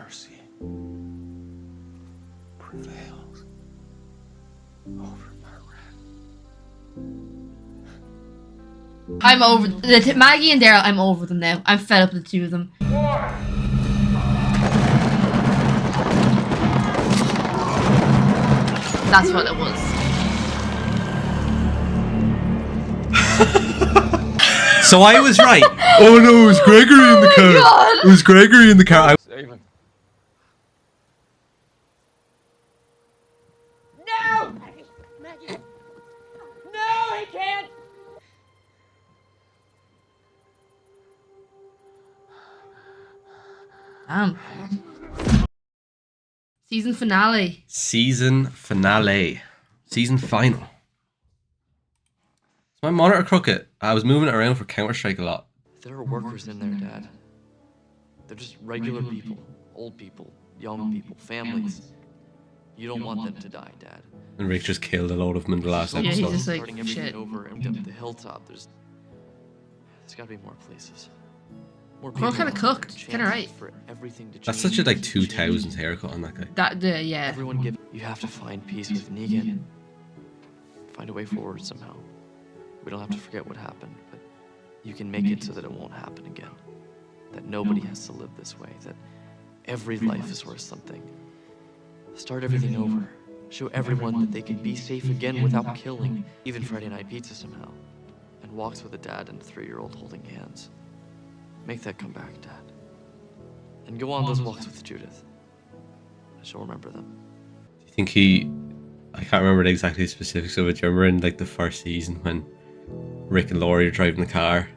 mercy prevails over my wrath. I'm over Maggie and Daryl. I'm over them now. I'm fed up with the two of them. That's what it was. So I was right. Oh no, it was Gregory in the car. God. It was Gregory in the car. Steven. No! Maggie! No, he can't! Damn. Season finale. Season finale. Season final. Is my monitor crooked? I was moving it around for Counter-Strike a lot. There are workers in there, Dad. They're just regular people. Old people, young people, families. You don't want them to die, Dad. And Rick just killed a load of them in the last Yeah, he's episode. just like, Starting everything shit. over and up the hilltop. There's gotta be more places. More Well, kinda out cooked. there, Kinda chances right. for everything to That's such a change like and 2000s change. haircut on that guy. Yeah. Everyone give. You have to find peace with Negan. Find a way forward somehow. We don't have to forget what happened, but you can make it so that it won't happen again. That nobody has to live this way. That every life is worth something. Start everything over. Show everyone that they can be safe again without killing. Even Friday Night Pizza somehow. And walks with a dad and a 3-year-old holding hands. Make that come back, Dad. And go on those walks with Judith. She'll remember them. Do you think I can't remember the exact specifics of it. Do you remember in like the first season when Rick and Laurie are driving the car?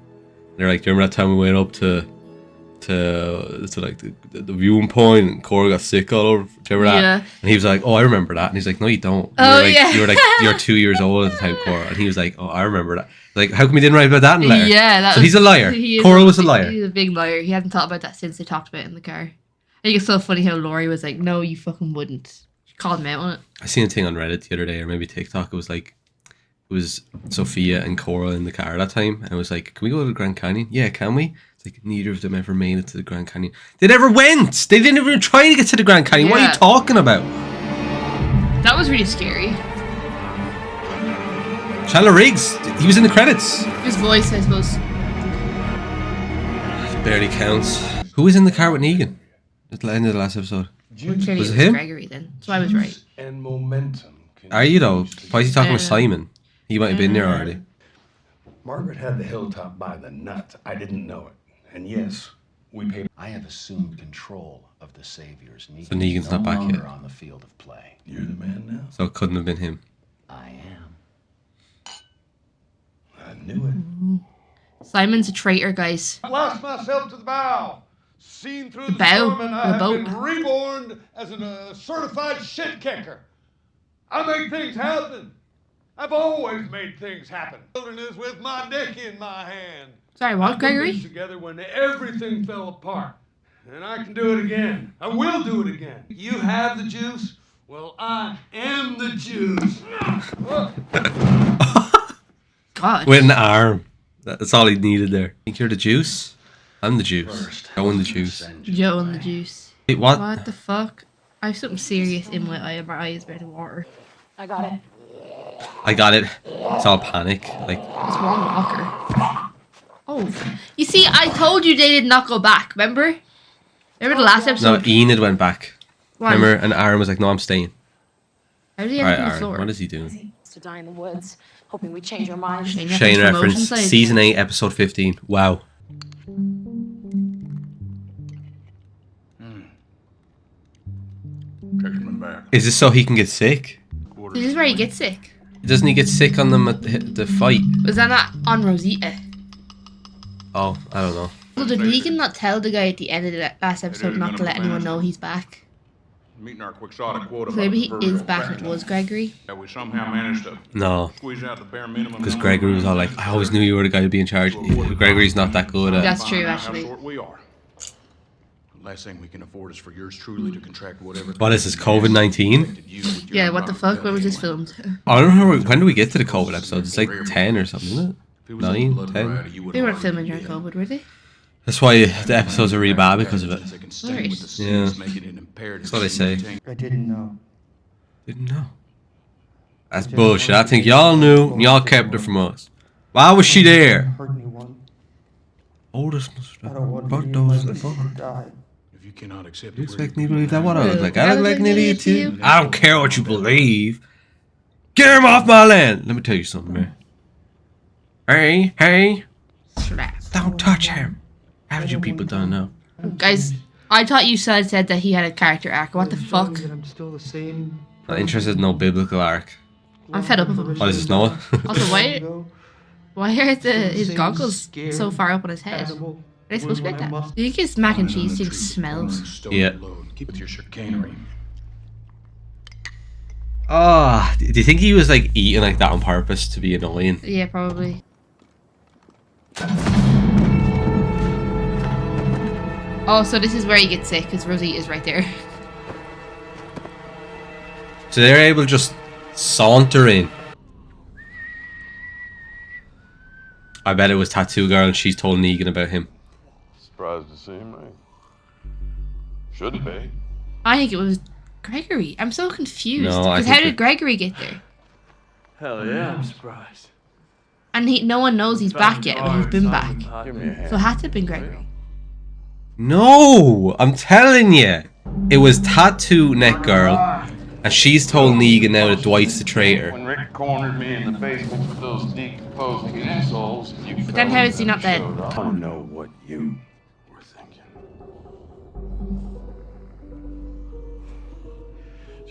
They're like, do you remember that time we went up to like the viewing point and Cora got sick all over? Do you remember that? Yeah. And he was like, oh, I remember that. And he's like, no, you don't. Oh, yeah. You're 2 years old at the time, Cora. And he was like, oh, I remember that. Like, how come he didn't write about that in the letter? Yeah, So he's a liar. Cora was a liar. He's a big liar. He hadn't thought about that since they talked about it in the car. I think it's so funny how Laurie was like, no, you fucking wouldn't. She called him out on it. I seen a thing on Reddit the other day, or maybe TikTok. It was Sophia and Cora in the car that time, and it was like, can we go to the Grand Canyon? Yeah, can we? It's like, neither of them ever made it to the Grand Canyon. They never went! They didn't even try to get to the Grand Canyon. What are Yeah. you talking about? That was really scary. Chandler Riggs, he was in the credits. His voice, I suppose. Barely counts. Who was in the car with Negan at the end of the last episode? Clearly Was it it was him? Gregory then. So I was right. And momentum. Are you though? Why is he talking with Uh, Simon? He might have been there already. Margaret had the hilltop by the nut. I didn't know it. And yes, we paid. I have assumed control of the Saviors. So Negan's not back longer yet. on the field of play. You're the man now. So it couldn't have been him. I am. I knew it. Simon's a traitor, guys. I lost myself to the bow. Seen through the bow? storm, and The I have boat? been reborn as a certified shit kicker. I make things happen. I've always made things happen. Wilderness with my dick in my hand. Sorry, what, I put this Gregory? together when everything fell apart. And I can do it again. I will do it again. You have the juice. Well, I am the juice. God. With an arm. That's all he needed there. Think you're the juice? I'm the juice. First, Go in the juice. Joe and the juice. Wait, what? What the fuck? I have something serious in my eye. My eye is about to water. I got it. I got it. It's all panic. Like, It's one walker. Oh. You see, I told you they did not go back, remember? Remember the last no, episode? Enid went back. Why? Remember? And Aaron was like, no, I'm staying. How did he All end right, up on the Aaron, floor? what is he doing? To die in the woods, hoping we change our minds. Shane Shane reference reference, promotion side. season 8, episode 15. Wow. Textman back. Is this so he can get sick? This is where he gets sick. Doesn't he get sick on them at the fight? Was that not on Rosita? Oh, I don't know. So did Negan not tell the guy at the end of the last episode not to let anyone know he's back? Meeting our quixotic quota. So maybe he is back and it was Gregory. Yeah, we somehow managed to No, squeeze out the bare minimum. because Gregory was all like, I always knew you were the guy to be in charge. Gregory's not that good at That's true, Find out actually. How short we are. The last thing we can afford is for yours truly to contract whatever. What is this, COVID-19? Yeah, what the fuck? When was this filmed? I don't know, when do we get to the COVID episode? It's like 10 or something, isn't it? 9, 10? They weren't filming during COVID, were they? That's why the episodes are really bad because of it. They can stay with the Yeah. seas, making it imperative That's what they that you say. maintain- I didn't know. Didn't know. That's bullshit. I think y'all knew and y'all kept it from us. Why was she there? Hurt anyone. Oldest I don't want brought any those of in my the bar. to die. If you cannot accept You it, expect me to believe that? What I look like? I I look like an idiot too. I don't care what you believe. Get him off my land. Let me tell you something, man. Hey, Slap. don't touch him. How did you people don't know? Guys, I thought you said that he had a character arc. What the Doesn't show me fuck? that I'm still the same Not interested in no biblical arc. I'm fed up with him. What is this, Noah? Also, why are his goggles so far up on his head? Are they supposed to be like that? Do you think his mac and cheese thing smells? Stow Yeah. your load. Keep with your chicanery. Oh, do you think he was like eating like that on purpose to be annoying? Yeah, probably. Oh, so this is where he gets sick, because Rosita's right there. So they're able to just saunter in. I bet it was Tattoo Girl and she's told Negan about him. Surprised to see me. Shouldn't be. I think it was Gregory. I'm so confused. No, I Because think how did it- Gregory get there? Hell yeah, I'm surprised. And no one knows he's back yet, but he's been back. Give me a hand. So it had to have been Gregory. No, I'm telling you, it was Tattoo Neck Girl, and she's told Negan now that Dwight's the traitor. When Rick cornered me in the basement with those decomposing assholes, you But then how is he not dead? showed up. I want to know what you were thinking.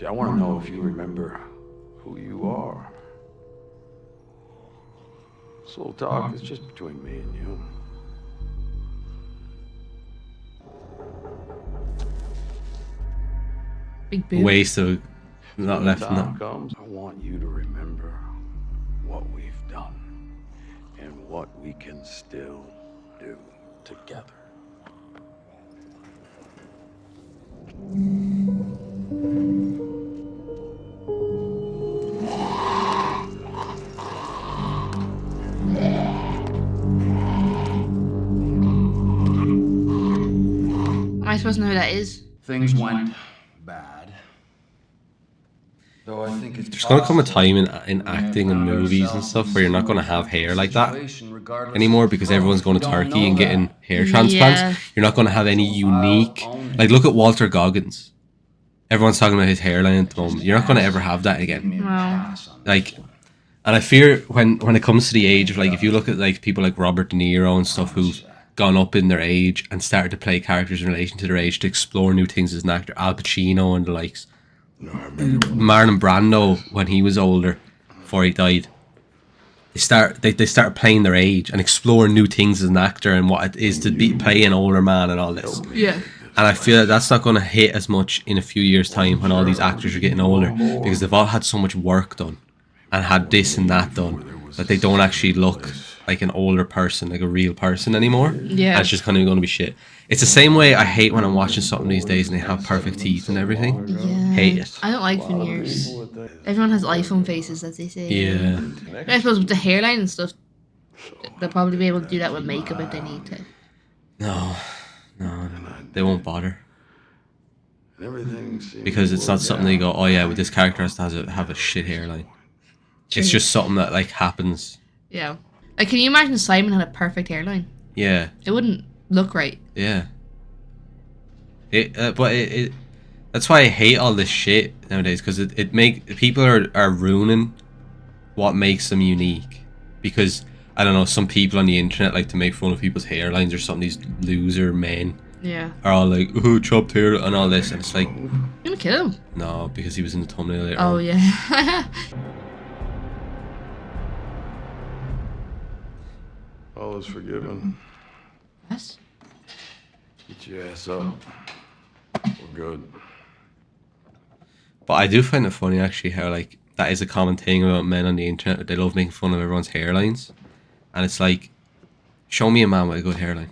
See, I want to know if you remember who you are. This little talk is just between me and you. Big boo. Waste of not left When the time no. comes, I want you to remember what we've done and what we can still do together. Am I supposed to know who that is? Things went bad. Though I think it's There's gonna come a time in acting and movies and stuff where you're not gonna have hair like that anymore because everyone's going to Turkey and getting hair transplants. Yeah. You're not gonna have any unique. Like look at Walter Goggins. Everyone's talking about his hairline at the moment. You're not gonna ever have that again. Wow. Like, and I fear when it comes to the age of like if you look at like people like Robert De Niro and stuff who've gone up in their age and started to play characters in relation to their age to explore new things as an actor, Al Pacino and the likes. Marlon Brando when he was older before he died. They start playing their age and exploring new things as an actor and what it is to be play an older man and all this. Yeah. And I feel that that's not going to hit as much in a few years' time when all these actors are getting older because they've all had so much work done and had this and that done that they don't actually look like an older person, like a real person anymore. Yeah. And it's just kind of going to be shit. It's the same way I hate when I'm watching something these days and they have perfect teeth and everything. Yeah. Hate it. I don't like veneers. Everyone has iPhone faces, as they say. Yeah. But I suppose with the hairline and stuff, they'll probably be able to do that with makeup if they need to. No, they won't bother Everything seemed because it's to not work something they out. go, oh yeah, but this character has to have a shit hairline. It's just something that like happens. Yeah. Like, can you imagine if Simon had a perfect hairline? Yeah, It wouldn't look right. yeah. But that's why I hate all this shit nowadays because it make people are ruining what makes them unique because I don't know, some people on the internet like to make fun of people's hairlines or something. These loser men Yeah. are all like, oh, chopped hair and all this, and it's like, You're gonna kill him. no, because he was in the thumbnail later Oh, on. yeah. All is forgiven. What? Get your ass up. We're good. But I do find it funny actually how like that is a common thing about men on the internet. They love making fun of everyone's hairlines, and it's like, show me a man with a good hairline,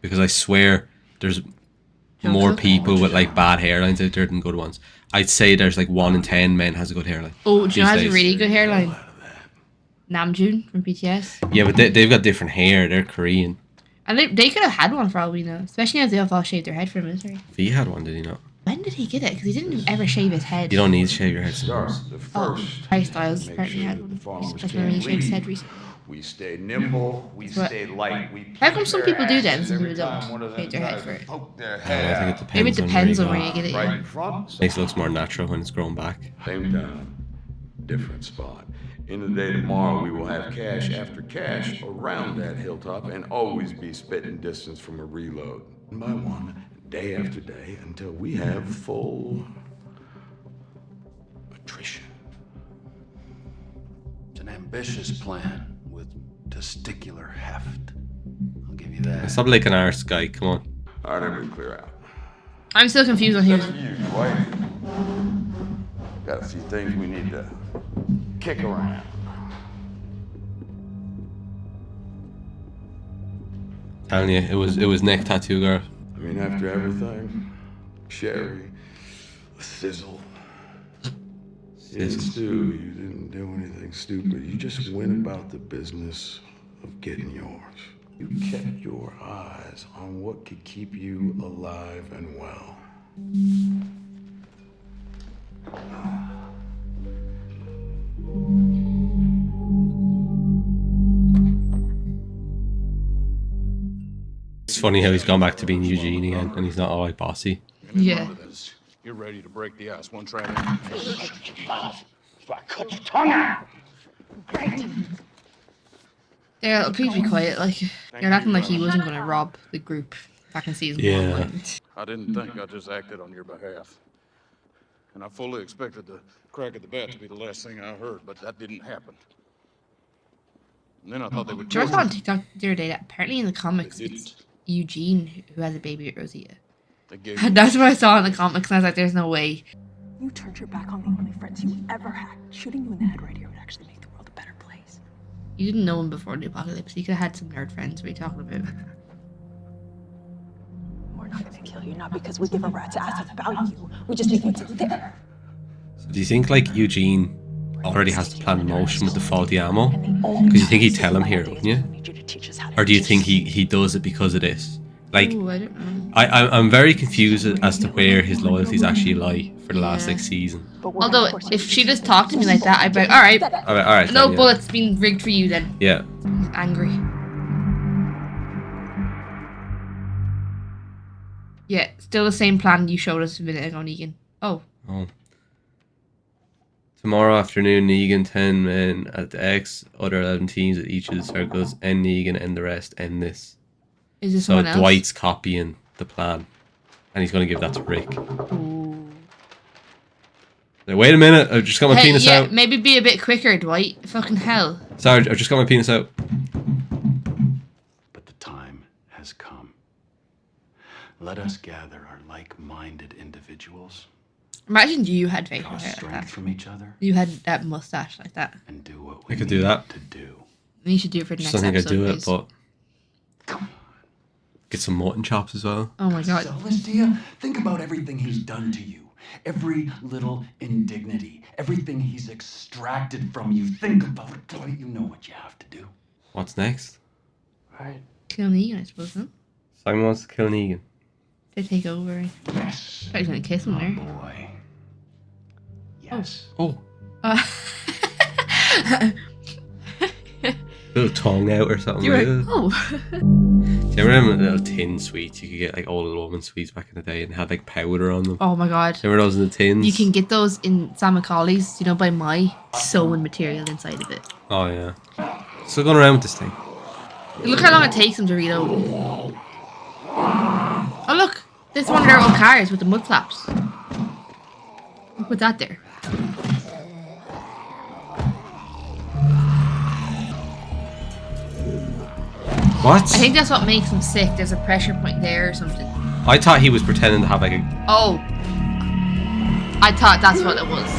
because I swear there's more people with like bad hairlines out there than good ones. I'd say there's like 1 in 10 men has a good hairline. Oh, do you know who has a these really days. good hairline? Namjoon from BTS. Yeah, but they've got different hair. They're Korean. And they could have had one for all we know, especially as they all shaved their head for military. V had one, did he not? When did he get it? Because he didn't ever shave his head. You don't need to shave your head sometimes. Harry Styles apparently had one. That's when he shaved his head recently. We stay nimble, we But stay light. We how come some people do that and some every people time one don't of shave them their head guys for it? poke their I don't head think it out. depends. Maybe it depends on where you get it. Right Yeah. in front. Makes it looks more natural when it's grown back. Same time, different spot. In the day tomorrow, we will have cache after cache around that hilltop and always be spitting distance from a reload. One by one, day after day, until we have full attrition. It's an ambitious plan with testicular heft. I'll give you that. Stop licking arse, guy. Come on. All right, everybody clear out. I'm still confused on who's. You, Dwight. Got a few things we need to kick around. Telling you, it was neck tattoo girl. I mean, after everything, Sherry, Sizzle, and Stu, you didn't do anything stupid. You just went about the business of getting yours. You kept your eyes on what could keep you alive and well. It's funny how he's gone back to being Eugene again, and he's not all like bossy. Yeah. You're ready to break the ice. One try. Yeah, please be quiet. Like, you're acting like he wasn't going to rob the group back in season Yeah. 1. Like, I didn't think. I just acted on your behalf. And I fully expected the crack of the bat to be the last thing I heard, but that didn't happen. And then I thought they would George kill saw on me. TikTok the other day that apparently in the comics They it's didn't. Eugene who has a baby with Rosita. They gave me That's what I saw in the comics, and I was like, there's no way. You turned your back on the only friends you ever had. Shooting you in the head right here would actually make the world a better place. You didn't know him before the apocalypse. You could have had some nerd friends. What are you talking about? We're not gonna kill you, not because we give a rat's ass about you. We just need what's there. So do you think like Eugene already has the plan in motion with the faulty ammo? Because you think he'd tell him here, wouldn't you? Or do you think he does it because of this? Like, Ooh, I don't know. I'm very confused as to where his loyalties actually lie for the last like season. Although, if she just talked to me like that, I'd be like, alright, All right. no then, yeah. bullets being rigged for you then. Yeah. Angry. Yeah, still the same plan you showed us a minute ago, Negan. Oh. Oh. Tomorrow afternoon, Negan 10 men at the X, other 11 teams at each of the circles, end Negan, end the rest, end this. Is this So someone else? Dwight's copying the plan, and he's going to give that to Rick. Ooh. Now, wait a minute, I've just got my Hey, penis yeah, out. maybe be a bit quicker, Dwight. Fucking hell. Sarge, I've just got my penis out. But the time has come. Let us gather our like-minded individuals, Imagine you had facial draw hair like strength that. from each other, You had that mustache like that. and do what we I could need do that. to do. You should do it for the Just next don't think I'd episode. do it, guys. but get some mutton chops as well. Oh my god. Celestia, think about everything he's done to you. Every little indignity, everything he's extracted from you. Think about it, Dwight. You know what you have to do. What's next? Right? Kill Negan, I suppose, no? Simon wants to kill Negan. They take over. Yes. Probably gonna kiss him there. Boy. Yes. Oh, Uh, little tongue out or something. you're like like, that. oh. Do you remember them little tin sweets? You could get like old woman sweets back in the day and had like powder on them. Oh my god. Remember those in the tins? You can get those in Sam McCauley's, you know, by my sewing material inside of it. Oh yeah. Still going around with this thing. Look how long it takes them to reload. Oh look, this is one of their old cars with the mud flaps. We'll put that there. What? I think that's what makes them sick. There's a pressure point there or something. I thought he was pretending to have like a. Oh. I thought that's what it was.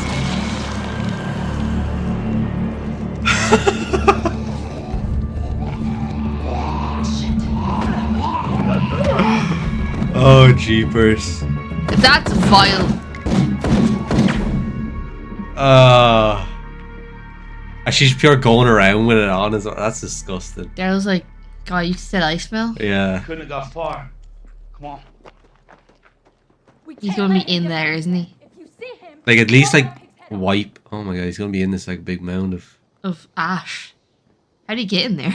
Oh jeepers. That's vile. And she's pure going around with it on as well. That's disgusting. Daryl's like, God, you said I smell. Yeah. Couldn't have got far. Come on. He's gonna be in there, isn't he? Like at least like wipe. Oh my god, he's gonna be in this like big mound Of ash. How did he get in there?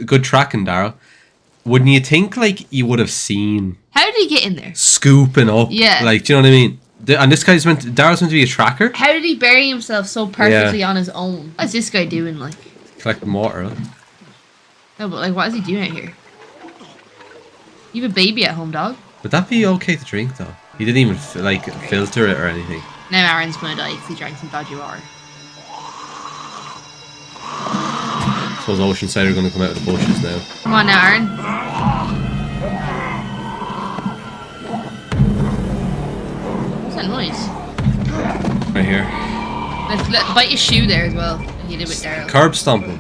Good tracking, Daryl. Wouldn't you think like you would have seen How did he get in there? scooping up? Yeah. Like, do you know what I mean? And this guy's Daryl's meant to be a tracker. How did he bury himself so perfectly on his own? What's this guy doing, like? Collecting water. Huh? No, but like, what is he doing out here? You have a baby at home, dog. Would that be okay to drink though? He didn't even like filter it or anything. Now Aaron's gonna die because he drank some dodgy water. I suppose Oceanside are gonna come out of the bushes now. Come on now, Aaron. What's that noise? Right here. Let's bite his shoe there as well. He did with Daryl. Curb stomping.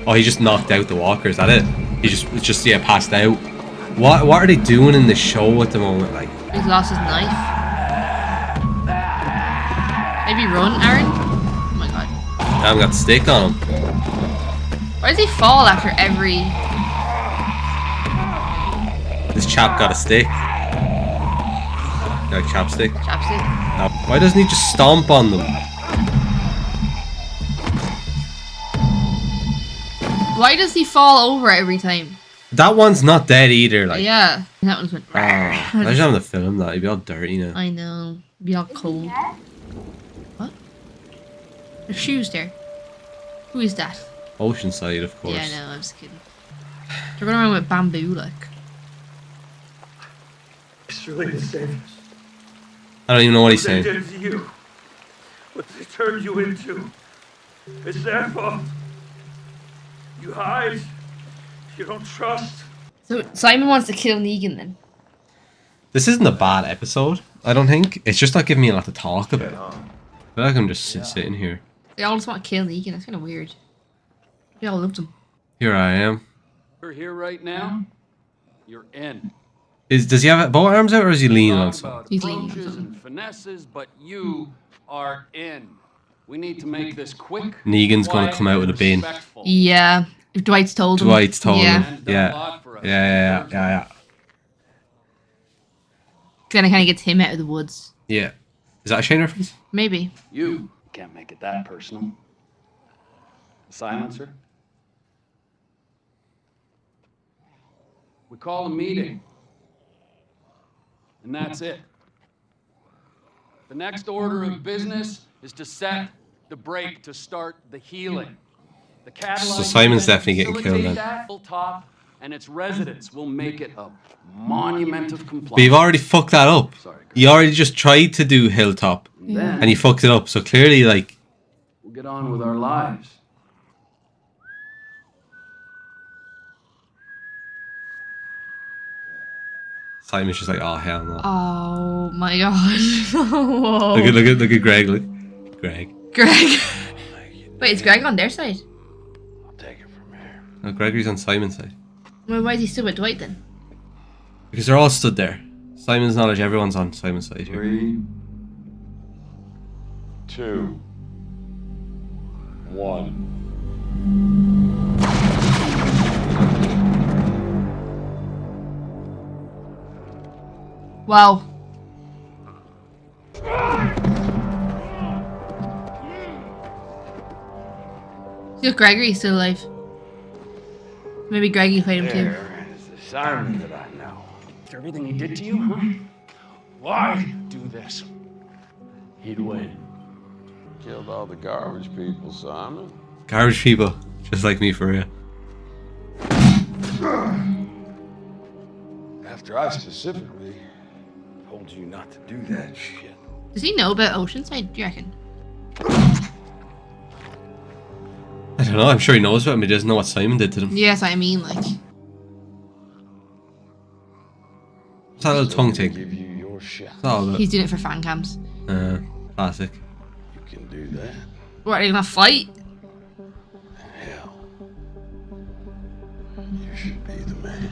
Oh, he just knocked out the walker. Is that it? He just yeah passed out. What are they doing in the show at the moment? Like, He's lost his knife. Maybe run, Aaron. Oh my god. I haven't got the stick on him. Why does he fall after every? This chap got a stick. Got a chapstick. Chapstick. No. Why doesn't he just stomp on them? Why does he fall over every time? That one's not dead either. Like, Yeah. That one's went. imagine having to film that. He'd be all dirty now. I know. Be all cold. What? There's shoes there. Who is that? Oceanside, of course. Yeah, I know. I'm just kidding. They're going around with bamboo, like. It's really the same. I don't even know what he's What they saying. did to you. What they turned you into. It's their fault. You hide. You don't trust. So Simon wants to kill Negan then. This isn't a bad episode, I don't think. It's just not giving me a lot to talk about. I feel like I'm just sitting here. They all just want to kill Negan. That's kind of weird. They all loved him. Here I am. You're here right now. You're in. Does he have both arms out or is he leaning on something? About He's leaning on approaches something. and finesses, but you are in. We need to make this quick. Negan's gonna quiet, come out with a bin. respectful. Yeah. If Dwight's told him. Dwight's told Yeah. him. Yeah. Yeah. Then it kind of gets him out of the woods. Yeah. Is that a Shane reference? Maybe. You can't make it that personal. Silencer. We call a meeting. And that's it. The next order of business is to set the break to start the healing. The catalog So Simon's definitely getting killed facilitate then. that Hilltop and its residents will make it a monument of compliance. But you've already fucked that up. Sorry, guys. You already just tried to do Hilltop. Then And you fucked it up. So clearly, like, we'll get on with our lives. Simon's just like, oh, hell no. Oh my god. Whoa. Look at Greg. Look. Greg. Greg. Wait, is Greg on their side? I'll take it from here. No, Gregory's on Simon's side. Well, why is he still with Dwight then? Because they're all stood there. Simon's knowledge, everyone's on Simon's side here. 3, 2, 1. Wow. See if Gregory's still alive. Maybe Greggy played him too. There is the Simon that I know. After everything he did to you, huh? Why? Do this. He'd win. Killed all the garbage people, Simon. Garbage people. Just like me, for real. After I specifically told you not to do that shit. Does he know about Oceanside, do you reckon? I don't know. I'm sure he knows about him. He doesn't know what Simon did to them. Yes, I mean, like. What's that little tongue thing? Give you your shot. It's all about. He's doing it for fan cams. Classic. You can do that. What, are they gonna fight? Hell. You should be the man.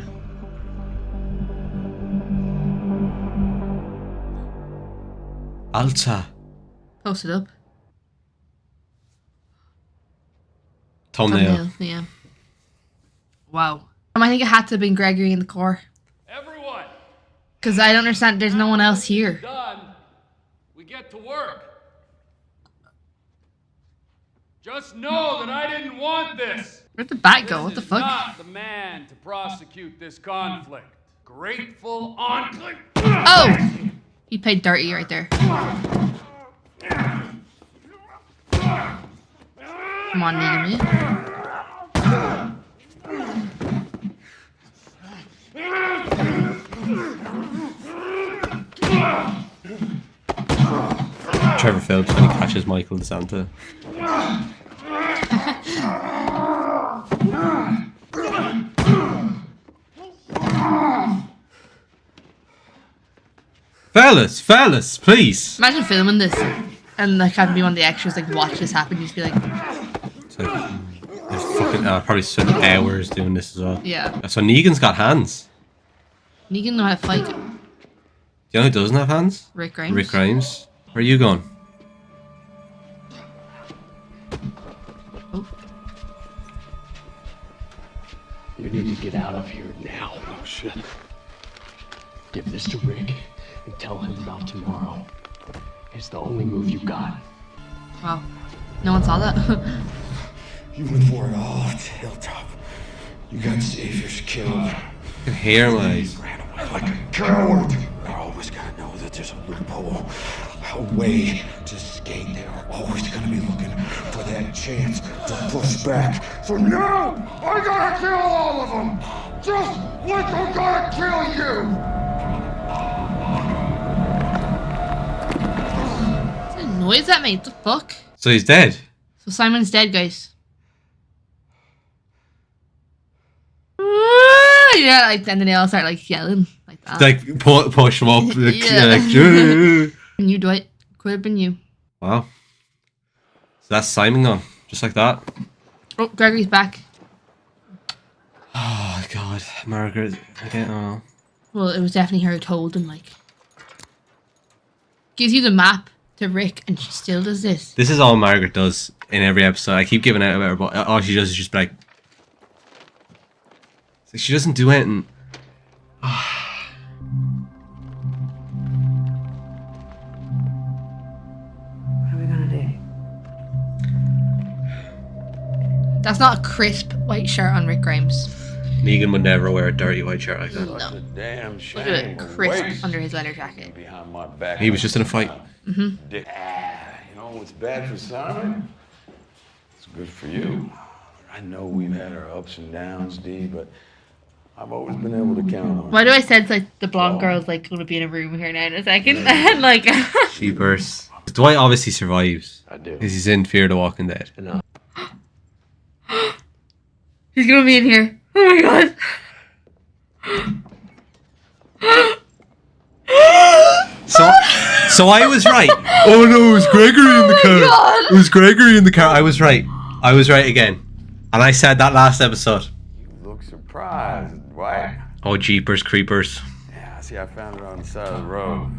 Alta. Post it up. Thumbnail. Yeah. Wow. I think it had to have been Gregory in the core. Everyone. Because I don't understand. There's no one else here. Done. We get to work. Just know that I didn't want this. Where'd the bat go? What the This is fuck? not the man to prosecute this conflict. Grateful enclave. Oh! He played dirty right there. Come on, Negan, man. Trevor Phillips when he catches Michael the Santa. Fellas, please. Imagine filming this and like having to be one of the extras like watch this happen. You just be like, So, there's fucking probably spent hours doing this as well. yeah. So Negan's got hands. Negan know how to fight. Do you know who doesn't have hands? Rick Grimes. Rick Grimes. Where are you going? Oh. You need to get out of here now. Oh shit. Give this to Rick and tell him about tomorrow. It's the only move you got. Wow. No one saw that. You went for it all at the hilltop. You got saviors killed. I can hear my eyes. Ran away like a coward. They're always gonna know that there's a loophole, a way to escape. They're always gonna be looking for that chance to push back. So now I gotta kill all of them, just like I'm gonna kill you. What's that noise that made? What the fuck? So he's dead. So Simon's dead, guys. Yeah, like, and then they all start like yelling like that. Like push him up. Yeah. Like, And you, Dwight. Could have been you. wow. So that's Simon gone. Just like that. Oh, Gregory's back. Oh god. Margaret. Again, oh. Well, it was definitely her who told him, like. Gives you the map to Rick and she still does this. This is all Margaret does in every episode. I keep giving out about her, but all she does is just be like. It's like she doesn't do anything. What are we gonna do? That's not a crisp white shirt on Rick Grimes. Negan would never wear a dirty white shirt like that. No. Damn Look shame. at it, crisp under his leather jacket. Behind my back. He was just in a fight. Mm-hmm. You know what's bad for Simon? It's good for you. I know we've had our ups and downs, D, but I've always been able to count on Why do I sense like the blonde girl's like gonna be in a room here now in a second? And like Sheepers. Dwight obviously survives. I do. Because he's in Fear the Walking Dead. he's gonna be in here. Oh my god. So I was right. Oh no, it was Gregory in the car. God. It was Gregory in the car. I was right. I was right again. And I said that last episode. You look surprised, right? Oh, jeepers creepers. Yeah, see, I found it on the side of the road.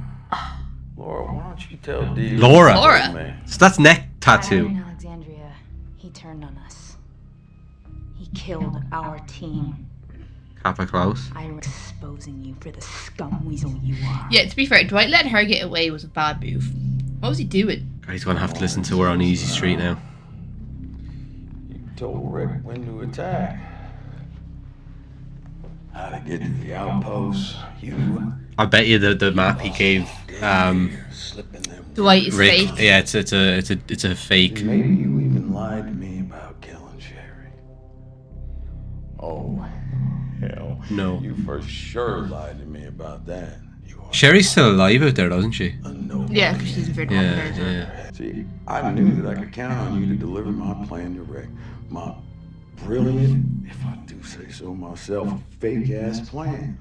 Laura, why don't you tell D? Laura. Laura. So that's neck tattoo. In Alexandria, he turned on us. He killed our team. Kappa Klaus. I'm exposing you for the scum weasel you are. Yeah, to be fair, Dwight letting her get away was a bad move. What was he doing? God, he's gonna have to listen to her on Easy Street now. You told Rick when to attack. How to get to the outpost. You. I bet you the map he gave Dwight is Rick. fake. Yeah, it's a fake. Maybe you even lied to me about killing Sherry. Oh, hell. No. You for sure lied to me about that. Sherry's still alive out there, doesn't she? Yeah, because she's in Fear the Walking Dead. Yeah. See, I knew that I could count on you to deliver my plan to Rick. My brilliant, if I do say so myself, fake-ass plan.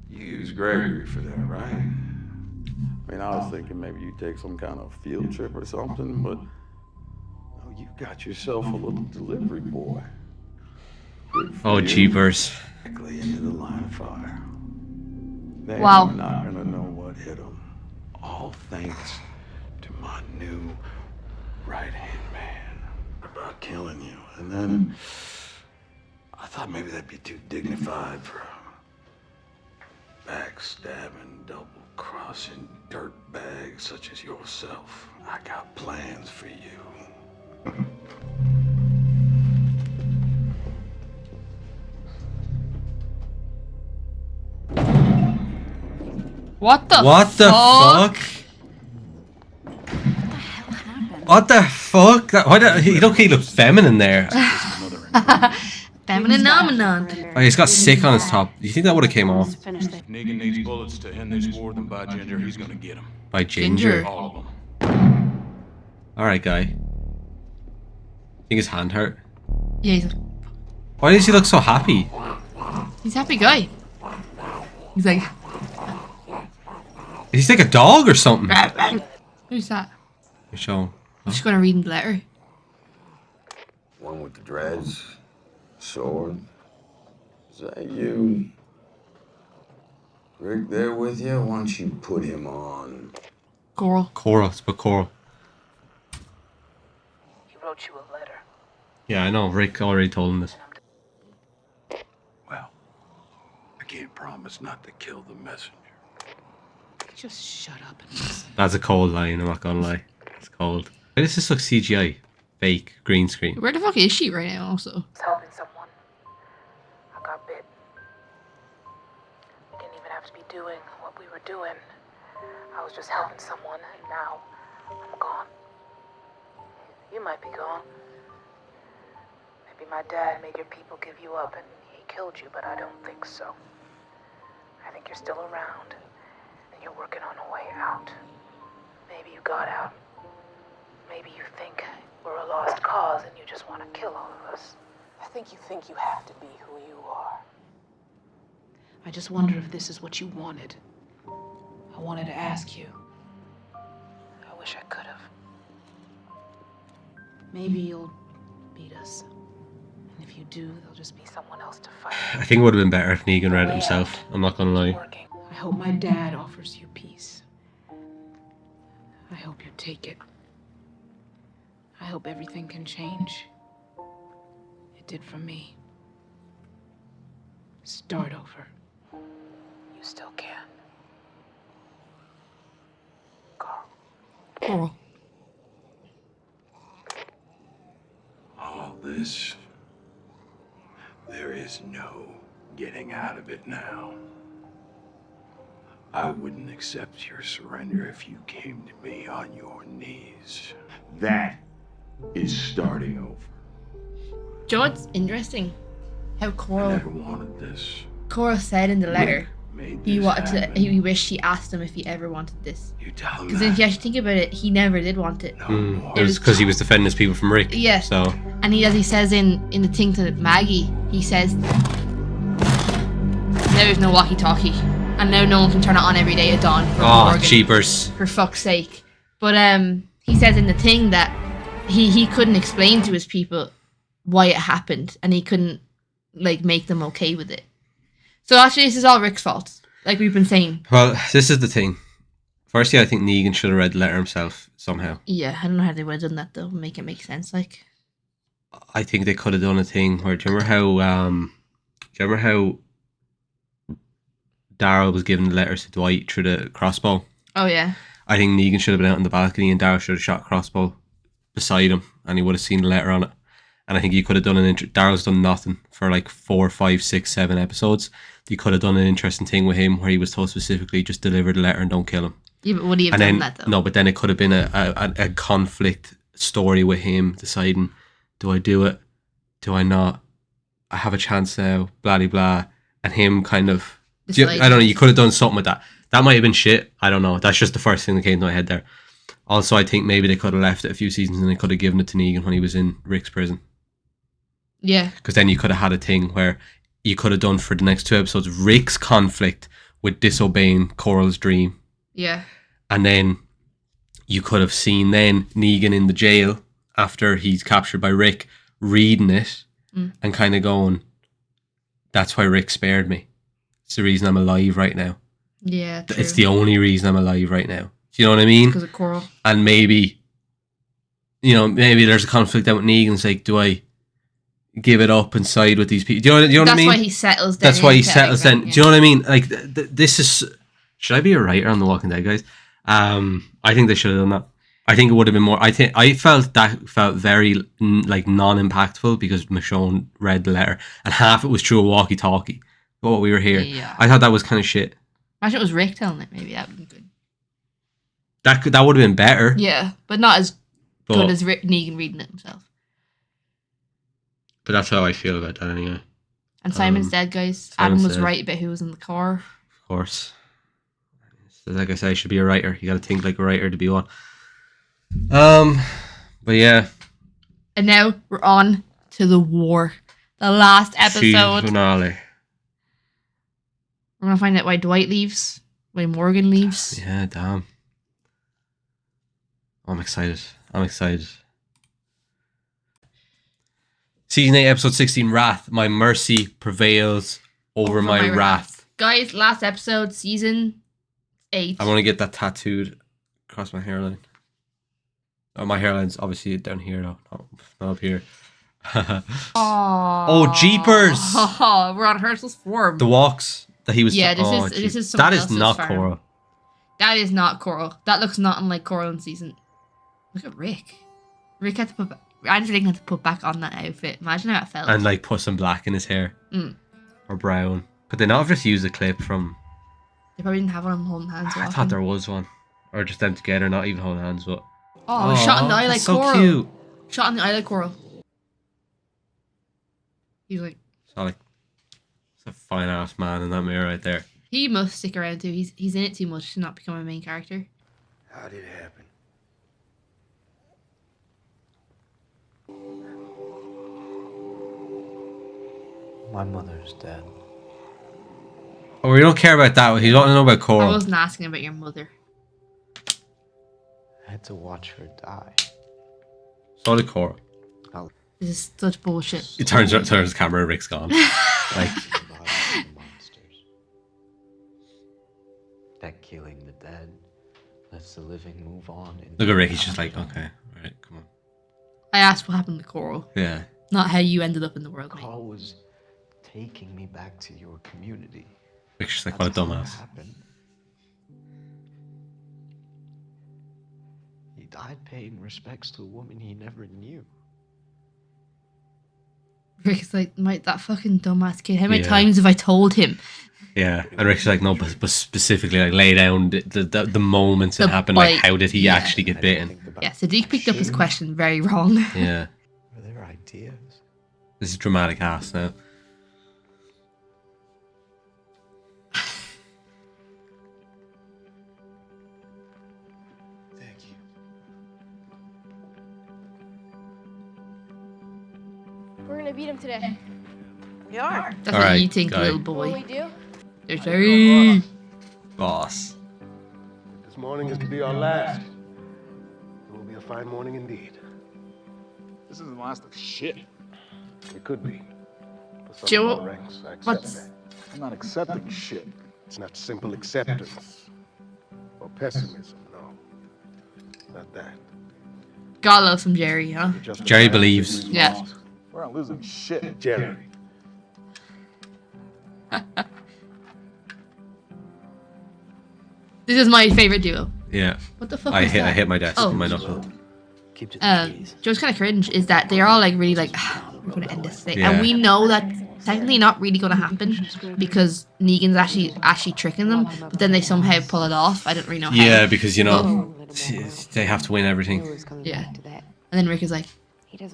You use Gregory for that, right? I mean, I was thinking maybe you take some kind of field trip or something, but no, you got yourself a little delivery boy. Oh, jeepers. Directly into the line of fire. They Wow. are not gonna know what hit them. All thanks to my new right-hand man. about killing you. And then I thought maybe that'd be too dignified for a backstabbing, double-crossing dirtbag such as yourself. I got plans for you. What the fuck? What the fuck? He looks feminine there. Feminine phenomenon. Oh, he's got sick on his top. Do you think that would have came off? If Negan needs bullets to end this war, then by Ginger, he's gonna get them. By Ginger? All of them. Alright, guy. Think his hand hurt? Yeah, Why does he look so happy? he's a happy guy. He's like, Is he like a dog or something? who's that? Show. I'm just gonna read him the letter. One with the dreads, sword. Is that you? Rick there with you? Why don't you put him on? Coral. Coral, it's about Coral. He wrote you a letter. Yeah, I know. Rick already told him this. Well, I can't promise not to kill the messenger. Just shut up and listen. That's a cold line, I'm not gonna lie. It's cold. Why does this look CGI? Fake, green screen. Where the fuck is she right now also? I was helping someone. I got bit. We didn't even have to be doing what we were doing. I was just helping someone, and now I'm gone. You might be gone. Maybe my dad made your people give you up and he killed you, but I don't think so. I think you're still around, and you're working on a way out. Maybe you got out. Maybe you think we're a lost cause and you just want to kill all of us. I think you have to be who you are. I just wonder if this is what you wanted. I wanted to ask you. I wish I could have. Maybe you'll beat us. And if you do, there'll just be someone else to fight. I think it would have been better if Negan read it himself. I'm not gonna lie. I hope my dad offers you peace. I hope you take it. I hope everything can change. It did for me. Start over. You still can. Coral. All this, there is no getting out of it now. I wouldn't accept your surrender if you came to me on your knees. That is starting over. Do you know what's interesting? How I Coral never wanted this. Coral said in the letter he wanted happen. to. He wished he asked him if he ever wanted this. You tell him Because if you actually think about it, he never did want it. It was because he was defending his people from Rick. Yeah. So. And he, as he says in the thing to Maggie, he says, "Now there's no walkie-talkie, and now no one can turn it on every day at dawn." For Oh, Morgan, cheapers! For fuck's sake! But he says in the thing that he couldn't explain to his people why it happened, and he couldn't like make them okay with it. So actually, this is all Rick's fault, like we've been saying. Well, this is the thing. Firstly, I think Negan should have read the letter himself somehow. Yeah, I don't know how they would have done that though. Make it make sense, like. I think they could have done a thing where do you remember how Daryl was giving the letters to Dwight through the crossbow? Oh yeah. I think Negan should have been out on the balcony and Daryl should have shot a crossbow beside him and he would have seen the letter on it. And I think you could have done Daryl's done nothing for like 4, 5, 6, 7 episodes. You could have done an interesting thing with him where he was told specifically just deliver the letter and don't kill him. Yeah, but would he have done that though? No, but then it could have been a conflict story with him deciding, do I do it? Do I not? I have a chance now, blah, blah, blah. And him kind of, I don't know, you could have done something with that. That might have been shit. I don't know. That's just the first thing that came to my head there. Also, I think maybe they could have left it a few seasons and they could have given it to Negan when he was in Rick's prison. Yeah. Because then you could have had a thing where you could have done for the next 2 episodes Rick's conflict with disobeying Coral's dream. Yeah. And then you could have seen then Negan in the jail after he's captured by Rick reading it and kind of going, that's why Rick spared me. It's the reason I'm alive right now. Yeah, true. It's the only reason I'm alive right now. Do you know what I mean? Because of Coral. And maybe you know, maybe there's a conflict out with Negan's like, do I give it up and side with these people? Do you know what I mean? That's why he settles down. That's why he into settles everything, down. yeah. Do you know what I mean? Like, this is... Should I be a writer on The Walking Dead, guys? I think they should have done that. I think it would have been more... I felt that felt very, like, non-impactful because Michonne read the letter and half it was through a walkie-talkie. What we were hearing. Yeah. I thought that was kind of shit. Imagine it was Rick telling it. Maybe that would be good. That would have been better. Yeah, but not as But- good as Negan reading it himself. But that's how I feel about that anyway. And Simon's dead, guys. Simon's Adam was dead. right about who was in the car. Of course. So like I say, I should be a writer. You got to think like a writer to be one. But yeah. And now we're on to the war. The last episode. Finale. We're gonna find out why Dwight leaves, why Morgan leaves. Yeah, damn. I'm excited. I'm excited. Season 8, episode 16, Wrath. My mercy prevails over my wrath. Guys, last episode, season 8. I want to get that tattooed across my hairline. Oh, my hairline's obviously down here though, not up here. Oh, jeepers! We're on Herschel's farm. The walks that he was. Yeah, this jeez. is someone that is else's not farm. Coral. That is not Coral. That looks not unlike Coral in season. Look at Rick. Rick had to put. Andrew had to put back on that outfit. Imagine how it felt. And like put some black in his hair. Or brown. Could they not have just used a clip from... They probably didn't have one of them holding hands. I thought there was one. Or just them together, not even holding hands, but... Oh, shot in the eye like that's so Coral. cute. Shot in the eye like Coral. He's like... So like... It's a fine ass man in that mirror right there. He must stick around too. He's in it too much to not become a main character. How did it happen? My mother's dead. Oh, we don't care about that. You don't know about I Coral. wasn't asking about your mother. I had to watch her die. So did Coral. This is such bullshit. He turns the camera, Rick's gone. Like... That killing the dead lets the living move on. Look at Rick, he's just like, okay, alright, come on. I asked what happened to Coral. Yeah. Not how you ended up in the world, mate. Carl was taking me back to your community. Rick's just like, what a dumbass. He died paying respects to a woman he never knew. Rick's like, that fucking dumbass kid. How many Yeah. times have I told him? Yeah, and Rick's like, no, but specifically, like, lay down the moments it The happened. Like, bite. how did he Yeah. actually get bitten? Yeah, Sadiq picked up his question very wrong. Yeah, Were there ideas? this is dramatic ass now. We're gonna beat him today. We are. That's All what right, you think, guy. little What boy. we do? There's Harry. Boss. This morning is to be our last. It will be a fine morning indeed. This isn't the last of shit. It could be. For some Joe, of our ranks, I accept what's- that. I'm not accepting shit. It's not simple acceptance or pessimism, no. Not that. God love some Jerry, huh? Just Jerry the fact that believes. we've Yeah. lost. We're not losing shit. Jerry. This is my favorite duo. Yeah. What the fuck I was hit, that? I hit my desk Oh. with my knuckle. Joe's kind of cringe is that they're all like really like, we're going to end this thing. Yeah. And we know that technically not really going to happen because Negan's actually tricking them, but then they somehow pull it off. I don't really know how. Yeah, because, you know, they have to win everything. Yeah. And then Rick is like,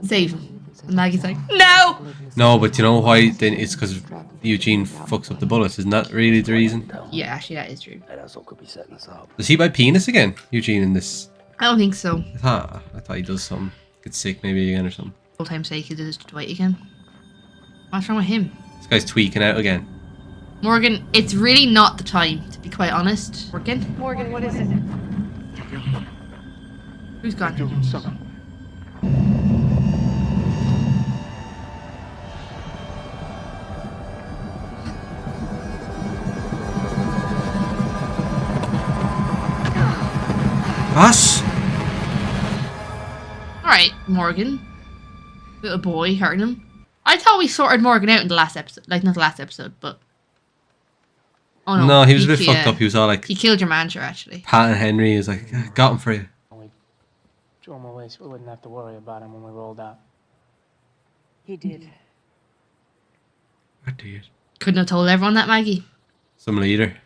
save him. And Maggie's like, no! No, but you know why? Then it's because Eugene fucks up the bullets. Isn't that really the reason? Yeah, actually, that is true. That also could be setting us up. Does he buy penis again, Eugene, in this? I don't think so. I thought he does something. Gets sick maybe again or something. Full time sake, he does Dwight again. What's wrong with him? This guy's tweaking out again. Morgan, it's really not the time, to be quite honest. Morgan? Morgan, what is it? Who's gone? Doing something. Us? Alright, Morgan. Little boy hurting him. I thought we sorted Morgan out in the last episode. Like, not the last episode, but... Oh no. No, he was a bit fucked up. He was all like... He killed your man, sure, actually. Pat and Henry is like, got him for you. We threw him away so we wouldn't have to worry about him when we rolled out. He did. What did? Couldn't have told everyone that, Maggie. Some leader.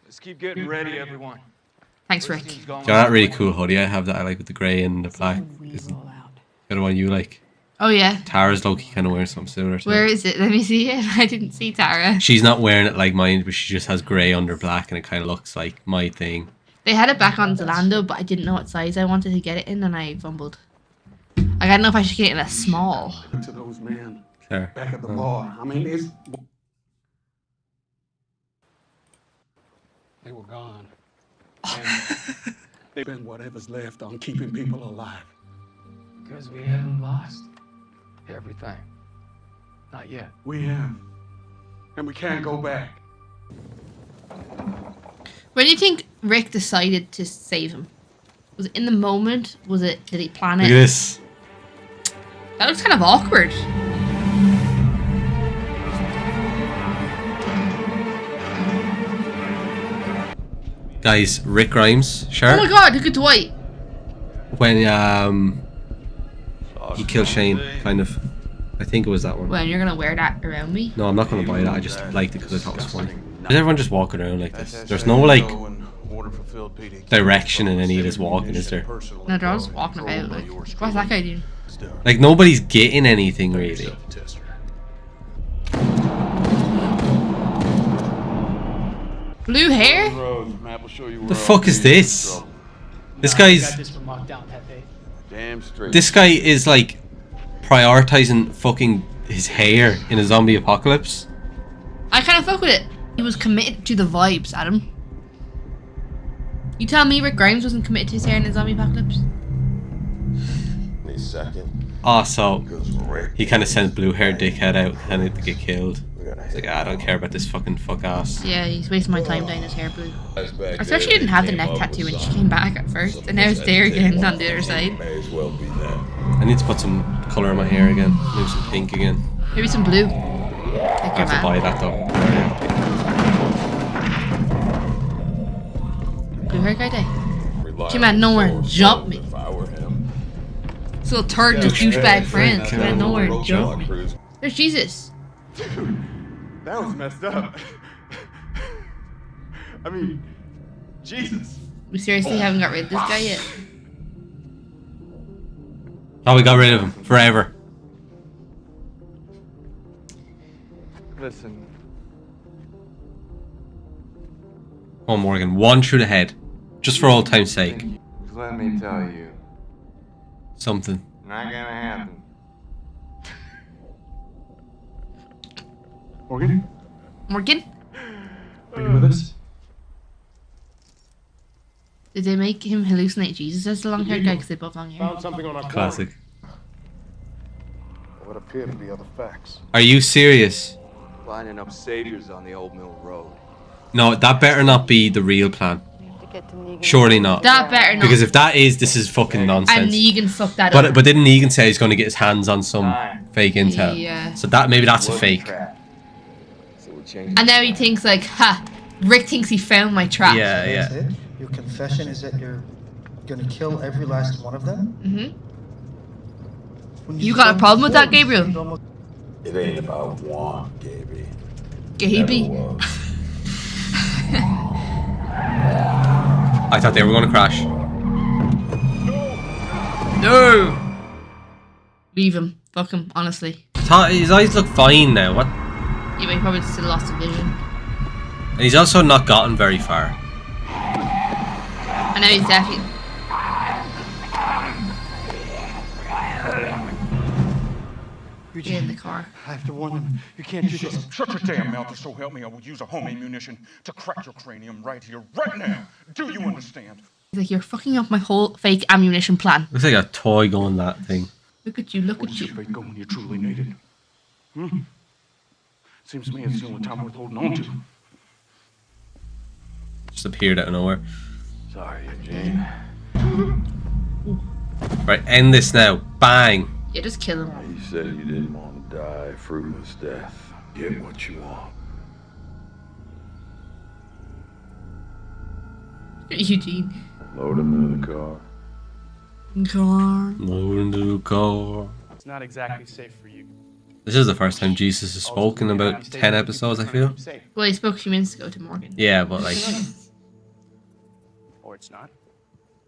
Let's keep getting ready, everyone. Thanks, Rick. Got that really cool hoodie I have that I like with the grey and the black. Is the one you like. Oh, yeah. Tara's low-key kind of wearing something similar to Where it. is it? Let me see it. I didn't see Tara. She's not wearing it like mine, but she just has grey under black and it kind of looks like my thing. They had it back on Zalando, but I didn't know what size I wanted to get it in, and I fumbled. Like, I don't know if I should get it in a small. To those men There. back at the bar. I mean, it's... They were gone. And they've been whatever's left on keeping people alive. Because we haven't lost everything. Not yet. We have. And we can't go back. When do you think Rick decided to save him? Was it in the moment? Was it? Did he plan it? Look at this. That looks kind of awkward. Guys, Rick Grimes, sure. Oh my god, look at Dwight. When he killed Shane, kind of. I think it was that one. Well, you're gonna wear that around me? No, I'm not gonna buy that. I just liked it because I thought it was funny. Is everyone just walking around like this? There's no like direction in any of this walking, is there? No, they're all just walking about. Like, what's that guy doing? Like nobody's getting anything really. Blue hair? The fuck is this? This guy's. Damn straight. This guy is like prioritizing fucking his hair in a zombie apocalypse. I kind of fuck with it. He was committed to the vibes, Adam. You tell me Rick Grimes wasn't committed to his hair in the zombie apocalypse? Wait a second. Oh, so he kind of sent blue haired dickhead out and to get killed. He's like, I don't care about this fucking fuck ass. Yeah, he's wasting my time dyeing his hair blue. I swear she didn't have the neck tattoo when she came back at first, and now it's there again on the other side. I need to put some colour in my hair again. Maybe some pink again. Maybe some blue. Like I your have to man. buy that though. Blue hair guy day. Came out of nowhere and jumped me. This little turd and his douchebag friends came out of nowhere and jumped me. There's Jesus. That was messed up. I mean, Jesus. We seriously haven't got rid of this guy yet. Oh, we got rid of him forever. Listen, Oh, Morgan, one through the head, just for old time's sake. Let me tell you, Something. not gonna happen. Morgan? Morgan? Are you with us? Did they make him hallucinate Jesus as the long-haired guy? Because they both long hair. Found something on our Classic. What appear to be other facts. Are you serious? lining up saviors on the Old Mill Road. No, that better not be the real plan. Surely not. That better not. Because if that is, this is fucking nonsense. And Negan fucked that up. But didn't Negan say he's going to get his hands on some fake intel? Yeah. So that maybe that's a fake. And now he thinks like, ha, Rick thinks he found my trap. Yeah, yeah. That's it? Your confession is that you're gonna kill every last one of them? Mm-hmm. You got a problem with that, Gabriel? It ain't about one, Gaby. Gaby? I thought they were going to crash. No! Leave him. Fuck him, honestly. I thought his eyes look fine now. What? Yeah, but he probably still lost the vision. And he's also not gotten very far. I know he's definitely... Eugene, in the car. I have to warn them. You can't do this. Shut your damn mouth, or so help me, I will use a homemade munition to crack your cranium right here, right now. Do you understand? He's like, you're fucking up my whole fake ammunition plan. Looks like a toy going that thing. Look at you, look at you. Fate go when you truly need it. Seems to me it's the only time worth holding on to. Just appeared out of nowhere. Sorry, Eugene. Right, end this now. Bang. Yeah, just kill him. You said you didn't want to die a fruitless death. Get what you want. Eugene. Load him in the car. Load into the car. It's not exactly safe for you. This is the first time Jesus has spoken in about 10 episodes, I feel. Well, he spoke a few minutes ago to Morgan. Yeah, but like... Or it's not.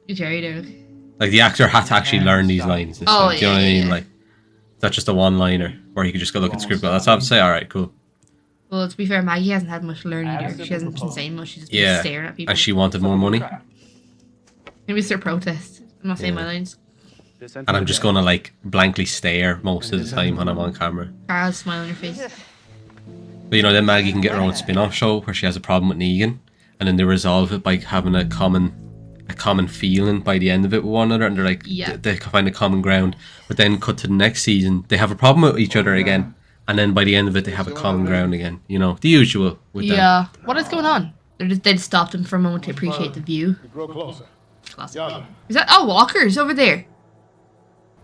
Jerry, though. Like, the actor had to actually learn these lines. And Oh, stuff. Do you know what I mean? Like, it's not just a one-liner where he could just go look at the script. But that's all I have to say. Alright, cool. Well, to be fair, Maggie hasn't had much learning either. She hasn't been saying much. She's just been staring at people. And she wanted more money. Maybe it's their protest. I'm not saying my lines. And I'm just gonna like blankly stare most of the time when I'm on camera. Carl's smile on your face. But you know, then Maggie can get her own spin-off show where she has a problem with Negan, and then they resolve it by having a common feeling by the end of it with one another, and they're like, they find a common ground. But then cut to the next season, they have a problem with each other again, and then by the end of it, they have a common ground again. You know, the usual with them. Yeah. What is going on? They stopped him for a moment to appreciate the view. Grow closer. Classic. Is that walkers over there?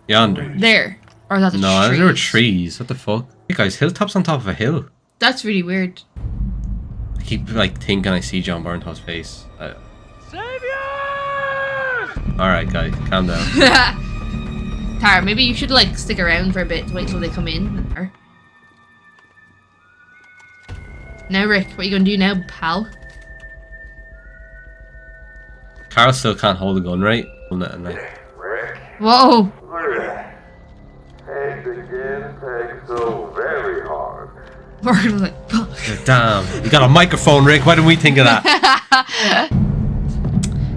Yonder. There. Or is that the No, trees? there were trees. What the fuck? Hey guys, hilltop's on top of a hill. That's really weird. I keep like thinking I see John Bernthald's face. Alright guys, calm down. Tara, maybe you should like stick around for a bit to wait till they come in. Or... Now Rick, what are you gonna do now, pal? Carl still can't hold a gun, right? Whoa! Eggs again take so very hard. Morgan was like, fuck. Damn, you got a microphone, Rick. Why didn't we think of that?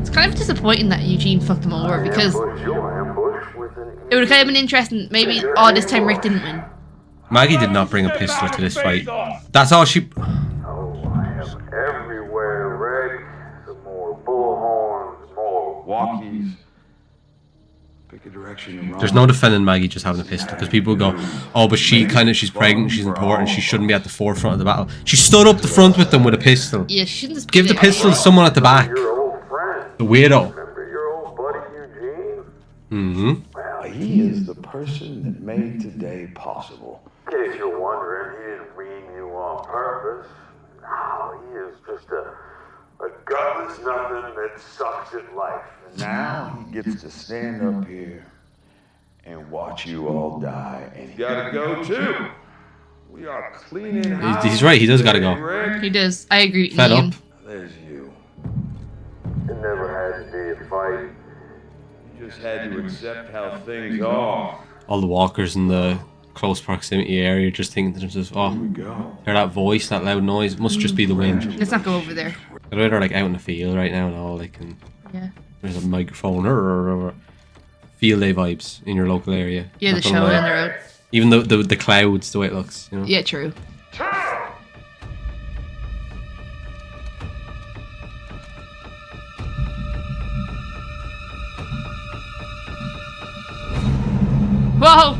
It's kind of disappointing that Eugene fucked him over because it would have kind of been interesting. Maybe, this time Rick didn't win. Maggie did not bring a pistol to this fight. That's all she... Everywhere, Rick. Some more bullhorns, more walkies. Pick a direction you're wrong. There's no defending Maggie just having a pistol, because people go, oh, but she's pregnant, she's important, she shouldn't be at the forefront of the battle. She stood up the front with them with a pistol. Yeah, she shouldn't just give the pistol to someone at the back. The weirdo. Remember your old buddy Eugene? Mm-hmm. Well, he is the person that made today possible. In case you're wondering, he didn't ream you on purpose. No, he is just a gutless nothing that sucks at life. And now he gets to stand up here and watch you all die. And he gotta go too. We are cleaning house. He's right, he does gotta go. He does. I agree. Fed up. There's you. It never had to be a fight. You just had to accept how things are. All the walkers in the close proximity area just thinking to themselves, oh, hear that voice, that loud noise, it must just be the wind. Let's not go over there. They're like out in the field right now and all, like, and Yeah. there's a microphone, field day vibes in your local area. Yeah, Not the gonna show lie. on the road. Even the clouds, the way it looks, you know? Yeah, true. Whoa!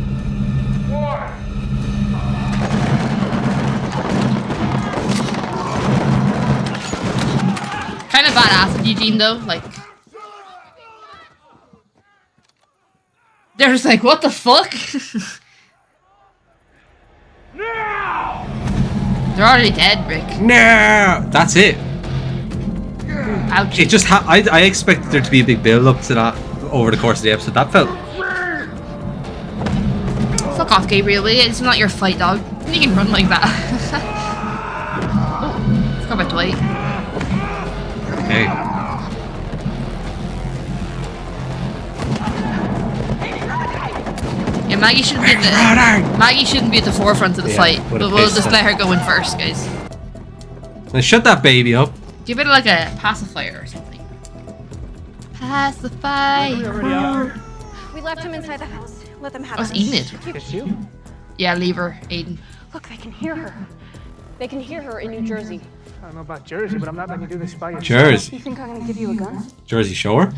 Kind of badass of Eugene though, like they're just like, what the fuck? They're already dead, Rick. No, that's it. Ouch. It just I expected there to be a big build up to that over the course of the episode. That felt Fuck off, Gabriel. It's not your fight, dog. You can run like that. Oh, forgot about Dwight. okay. Yeah, Maggie shouldn't be at the forefront of the fight, with but a we'll just pistol. let her go in first, guys. Now shut that baby up. Give it like a pacifier or something. Pacify. We left him inside the house. Let them have I was it. eating it. It's you. Yeah, leave her, Aiden. Look, they can hear her. They can hear her in New Jersey. I don't know about Jersey, but I'm not letting you do this by yourself. Jersey. You think I'm gonna give you a gun? Jersey Shore?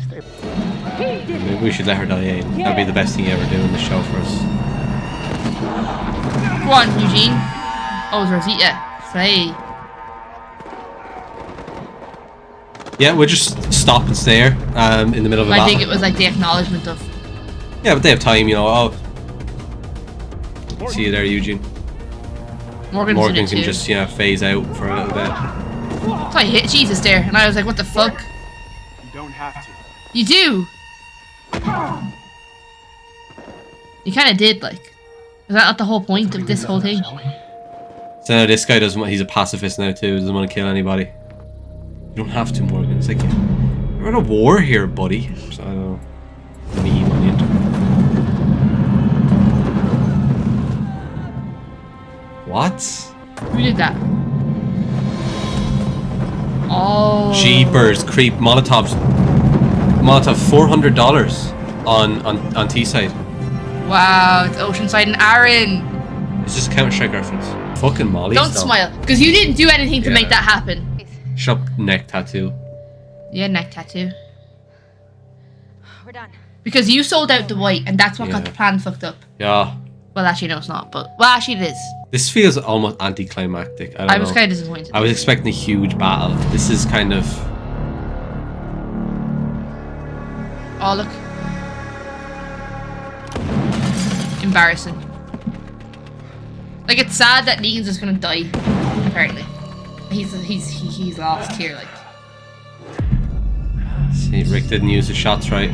Maybe we should let her die, Aiden. That'd be the best thing you ever do in the show for us. Go on, Eugene. Oh, it's Rosita. Slay. Yeah, we'll just stop and stare in the middle of a I battle. think it was like the acknowledgement of Yeah, but they have time, you know. Oh, see you there, Eugene. Morgan can just phase out for a little bit. So I hit Jesus there, and I was like, what the fuck? You don't have to. You do. You kind of did, like. Is that not the whole point of this whole thing? So now this guy doesn't want, he's a pacifist now too, doesn't want to kill anybody. You don't have to, Morgan. It's like, we're in a war here, buddy. So, I don't know. Meme on the internet. What? Who did that? Oh. Jeepers, creep. Molotov $400 on T-side. Wow, it's Oceanside and Aaron. It's just a Counter-Strike reference. Fucking Molly. Don't smile, because you didn't do anything to make that happen. Shut up, neck tattoo. Yeah, neck tattoo. We're done. Because you sold out the white, and that's what got the plan fucked up. Yeah. Well, actually, no, it's not. But well, actually, it is. This feels almost anticlimactic. I was kind of disappointed. I was expecting a huge battle. This is kind of. Oh look. Embarrassing. Like, it's sad that Negan's just gonna die. Apparently, he's lost here. Like, see, Rick didn't use the shots right.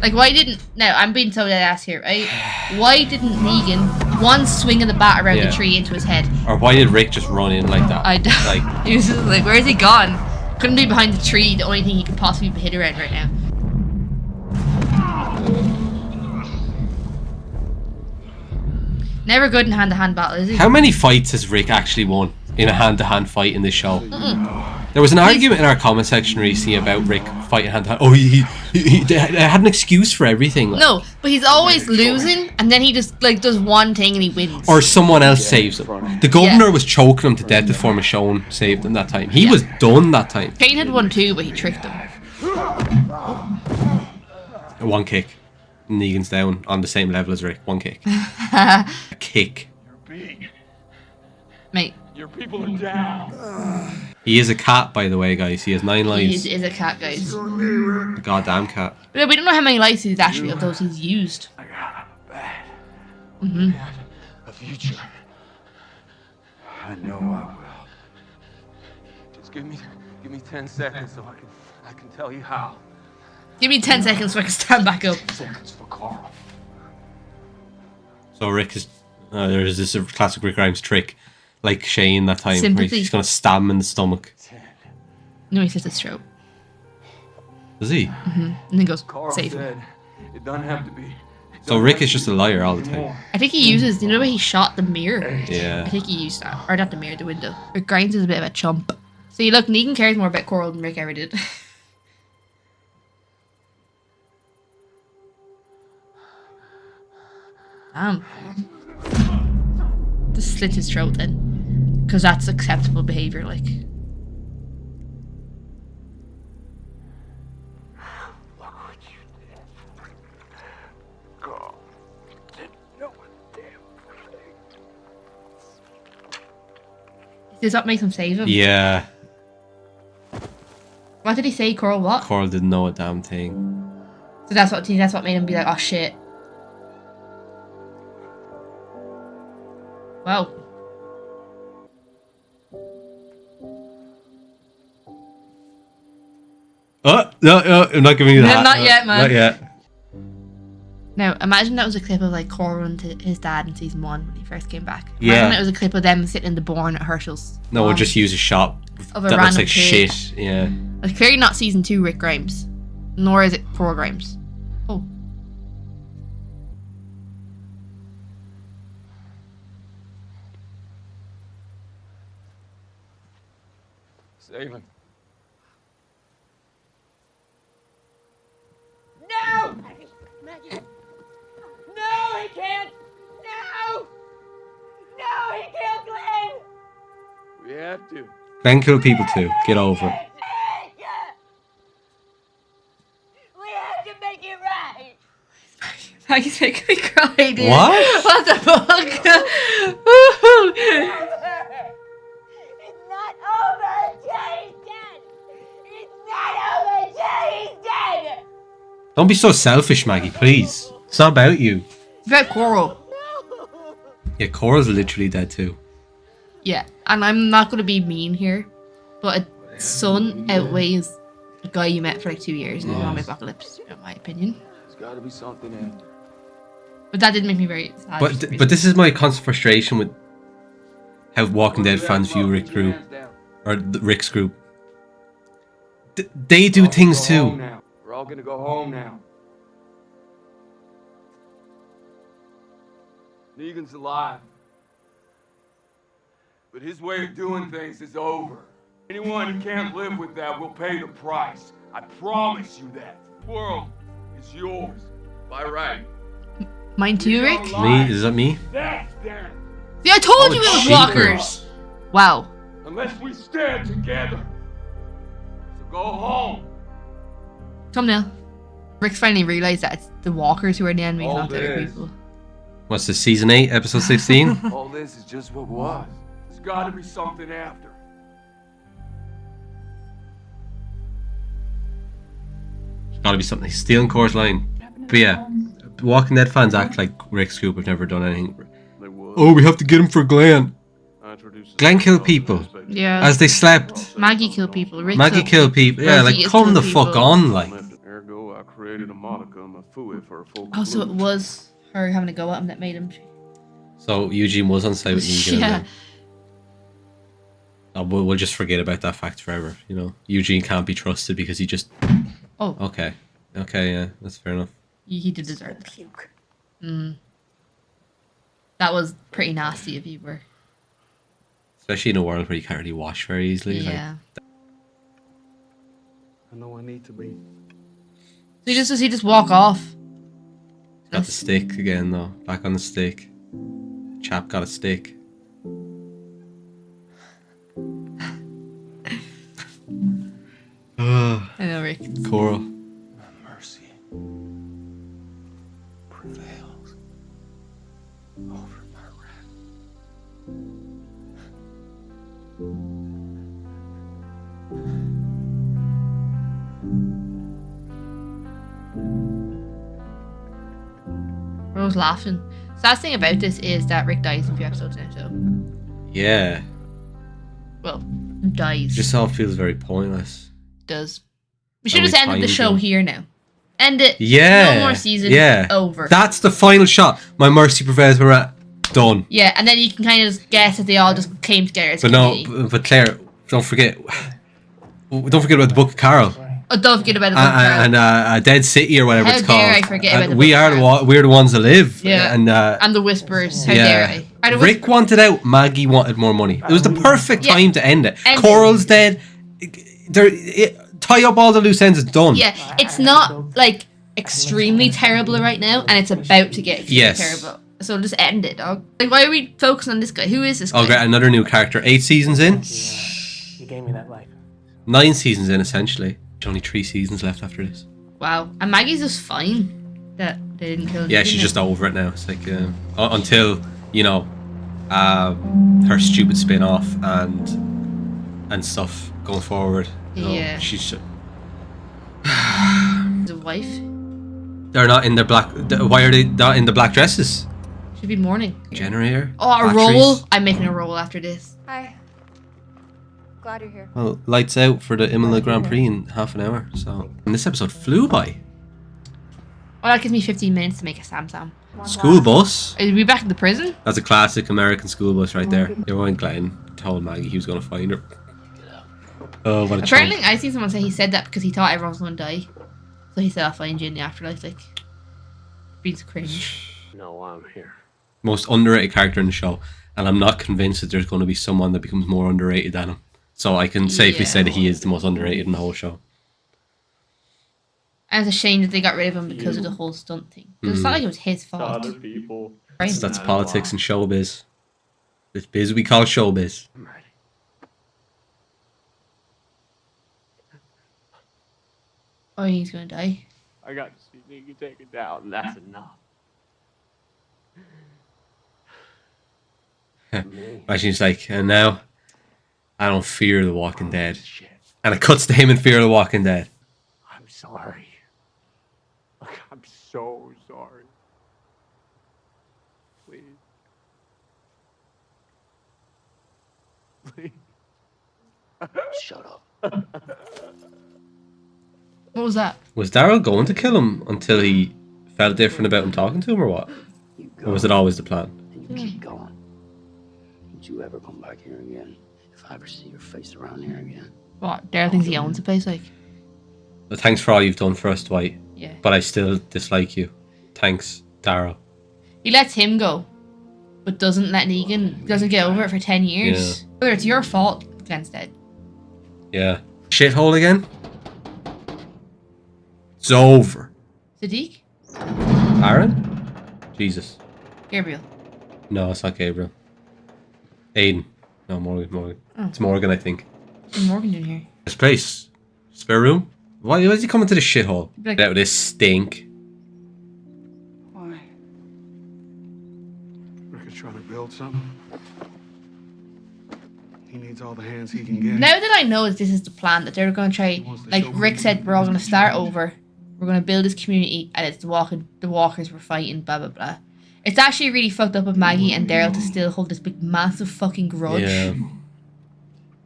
Like, why didn't... Now, I'm being so dead ass here, right? Why didn't Negan one swing of the bat around the tree into his head? Or why did Rick just run in like that? I don't... Like, he was just like, where's he gone? Couldn't be behind the tree, the only thing he could possibly be hit around right now. Never good in hand-to-hand battle, is he? how many fights has Rick actually won in a hand-to-hand fight in this show? There was an argument in our comment section recently about Rick fighting hand-to-hand. Oh, they had an excuse for everything. Like. No, but he's always losing, and then he just like does one thing and he wins. Or someone else saves him. The governor was choking him to death before Michonne saved him that time. He was done that time. Kane had one too, but he tricked him. One kick. Negan's down on the same level as Rick. One kick. A kick. Mate. Your people are down. He is a cat, by the way, guys. He has 9 lives. He is a cat, guys. A goddamn cat. But we don't know how many lives he's actually of those he's used. Mm-hmm. A future. I know I will. Just give me 10 seconds so I can tell you how. Give me 10 seconds so I can stand back up. Seconds for Carl. So Rick is... there's this classic Rick Grimes trick. Like Shane that time. Sympathy. Where he's going to stab him in the stomach. No, he says his throat. Does he? Mm-hmm. And then goes, Carl save said him. it doesn't have to be. So Rick is just a liar all the time. I think he uses, you know, where he shot the mirror? Yeah. I think he used that. Or not the mirror, the window. Rick Grimes is a bit of a chump. See, look, Negan cares more about Coral than Rick ever did. Damn. Just slit his throat then. Because that's acceptable behaviour, like. Look what you did. Carl didn't know a damn thing. Does that make him save him? Yeah. What did he say, Coral? What? Coral didn't know a damn thing. So that's what made him be like, oh shit. Wow. No, I'm not giving you that. Not yet, man. Not yet. Now, imagine that was a clip of like Coral and his dad in season 1 when he first came back. Yeah. Imagine it was a clip of them sitting in the barn at Herschel's. No, we'll just use a shot Of a that looks random like pig. shit. Yeah. It's clearly not season 2 Rick Grimes. Nor is it Coral Grimes. Oh. Save him. No! Maggie! No, he can't! No! No, he killed Glenn! We have to. Glenn killed people too. Get over it. We have to make it right! Maggie's making me cry, dude. What? What the fuck? It's not over until he's dead! It's not over until he's dead! Don't be so selfish, Maggie, please. It's not about you. It's about Coral. Yeah, Coral's literally dead too. Yeah, and I'm not going to be mean here, but a son outweighs a guy you met for like 2 years in a zombie apocalypse, in my opinion. There's got to be something after. But that did make me very sad. But this is my constant frustration with how Walking Dead fans view Rick group or Rick's group. They do things too. We're all gonna go home now. Negan's alive. But his way of doing things is over. Anyone who can't live with that will pay the price. I promise you that. The world is yours. By right. Mine too, Rick? Me? Is that me? That's them. See, I told you it was Jesus. walkers! Wow. Unless we stand together. So go home. Thumbnail. Rick's finally realised that it's the walkers who are the enemies, All not the other this. people. What's this, season 8, episode 16? All this is just what was. There's got to be something after. There's gotta be something. He's stealing Cora's line. But yeah, Walking Dead fans act like Rick's group have never done anything. Oh, we have to get him for Glenn. Glenn killed people. Yeah. As they slept. Maggie killed people. Rick Maggie killed people. Yeah, like, come the fuck on, like. Ergo, I created a modicum of fooey for a full Oh, so it was her having a go at him that made him. So Eugene was on site with Negan. Yeah. Oh, we'll just forget about that fact forever. You know, Eugene can't be trusted because he just. Oh. Okay. Okay. Yeah, that's fair enough. He did deserve it. That was pretty nasty of you, were. Especially in a world where you can't really wash very easily. Yeah. I know I need to be. So does he just walk off? Got the stick again though. Back on the stick. Chap got a stick. I know, Rick. Coral. Mercy prevails over my wrath. Rose laughing. Sad thing about this is that Rick dies in a few episodes now, so. Yeah. Well, dies. Just all feels very pointless. Does. We should just ended the show here now. End it. Yeah. No more season. Yeah. Over. That's the final shot. My mercy prevails. We're at done. Yeah, and then you can kind of guess that they all just came together as a But no, community. but Claire, don't forget about the Book of Carol. Oh, don't forget about the book. And a Dead City or whatever How it's called. dare I forget about the we Book of are we're the ones that live. Yeah. And the Whispers. How dare I? Are the Rick wanted out. Maggie wanted more money. It was the perfect time to end it. End it. Coral's dead. Tie up all the loose ends. It's done. Yeah, it's not like extremely terrible right now, and it's about to get extremely terrible. So just end it, dog. Like, why are we focusing on this guy? Who is this guy? Oh, great! Another new character. 8 seasons in. You gave me that life. 9 seasons in, essentially. There's only 3 seasons left after this. Wow, and Maggie's just fine that they didn't kill. Yeah, she's just over it now. It's like until her stupid spin-off and stuff going forward. Yeah. She's. The wife They're not in their black. Why are they not in the black dresses? should be mourning. Generator. Oh, a batteries. roll! I'm making a roll after this. Hi. Glad you're here. Well, lights out for the Imola Grand Prix in half an hour. So, and this episode flew by. Well, that gives me 15 minutes to make a Sam. School bus. Are we back in the prison? That's a classic American school bus right there. Your one Glenn told Maggie he was going to find her. Oh, what a Apparently, chunk. I seen someone say he said that because he thought everyone was going to die. So he said, I'll find you in the afterlife. Like, beats cringe. No, I'm here. Most underrated character in the show. And I'm not convinced that there's going to be someone that becomes more underrated than him. So I can safely say that he is the most underrated in the whole show. And it's a shame that they got rid of him because of the whole stunt thing. 'Cause it's not like it was his fault. Other people. Right? That's politics and showbiz. It's biz we call showbiz. Oh, he's going to die. I got to see Nigga take it down, and that's enough. Imagine he's like, and now I don't fear the Walking Dead. And it cuts to him in Fear of the Walking Dead. I'm sorry. Seriously? Shut up. What was that? Was Daryl going to kill him until he felt different about him talking to him, or what? Or was it always the plan? And you keep going. Don't you ever come back here again. If I ever see your face around here again. What? Daryl thinks he owns the place, like. Well, thanks for all you've done for us, Dwight. Yeah. But I still dislike you. Thanks, Daryl. He lets him go, but doesn't let Negan. Doesn't get over it for 10 years. Yeah. Whether it's your fault, Glenn's dead. Yeah. Shithole again? It's over. Sadiq? Aaron? Jesus. Gabriel. No, it's not Gabriel. Aiden. No, Morgan. Oh. It's Morgan, I think. What's Morgan doing here? This place. Spare room? Why is he coming to this shithole? Like- Get out of this stink. Why? Rick is trying to build something. He needs all the hands he can get. Now that I know this is the plan, that they're going to try, like Rick said, we're all going to start over. We're going to build this community, and it's the walkers we're fighting, blah, blah, blah. It's actually really fucked up of Maggie and Daryl to still hold this big, massive fucking grudge. Yeah.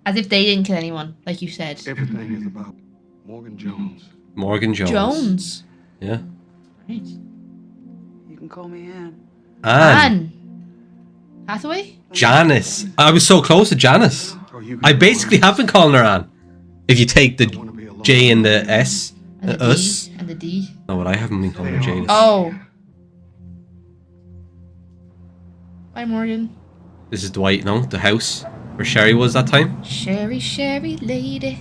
As if they didn't kill anyone, like you said. Everything is about Morgan Jones. Morgan Jones. Jones. Yeah. Right. You can call me Ann. Anne. Hathaway? Janice. I was so close to Janice. I basically have been calling her Anne. If you take the J and the S, And the us. D. And the D. No, but I haven't been calling her Janice. Oh. Bye, Morgan. This is Dwight, no? The house where Sherry was that time. Sherry lady.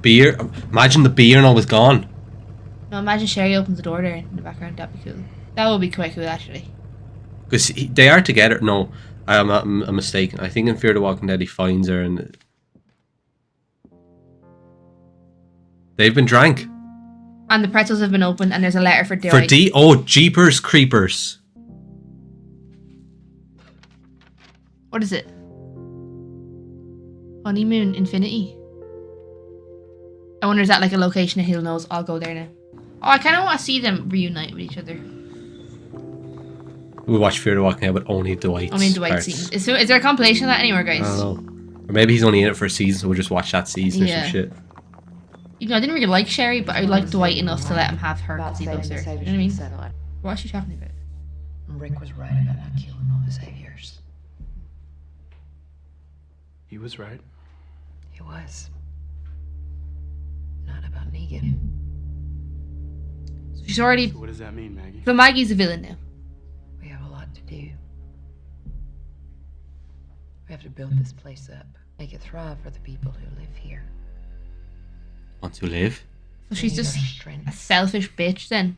Beer. Imagine the beer and all was gone. No, imagine Sherry opens the door there in the background. That'd be cool. That would be quite cool, actually. Because they are together. No, I'm not mistaken. I think in Fear the Walking Dead he finds her and they've been drank. And the pretzels have been opened, and there's a letter for Dwight. For D. Oh, Jeepers Creepers. What is it? Honeymoon Infinity. I wonder, is that like a location that Hill knows? I'll go there now. Oh, I kind of want to see them reunite with each other. We watch Fear the Walking Dead, but only Dwight's I mean, Dwight's parts. season. Is there a compilation of that anywhere, I guys? don't know. Or maybe he's only in it for a season, so we'll just watch that season or Yeah. some shit. You know, I didn't really like Sherry, but I liked Dwight enough to let him have her because he loves her. You know what I mean? What is she talking about? Rick was right about not killing all the saviors. He was right. He was. Not about Negan. She's already. So what does that mean, Maggie? So Maggie's a villain now. We have a lot to do. We have to build this place up, make it thrive for the people who live here. Want to live? So she's just a selfish bitch then.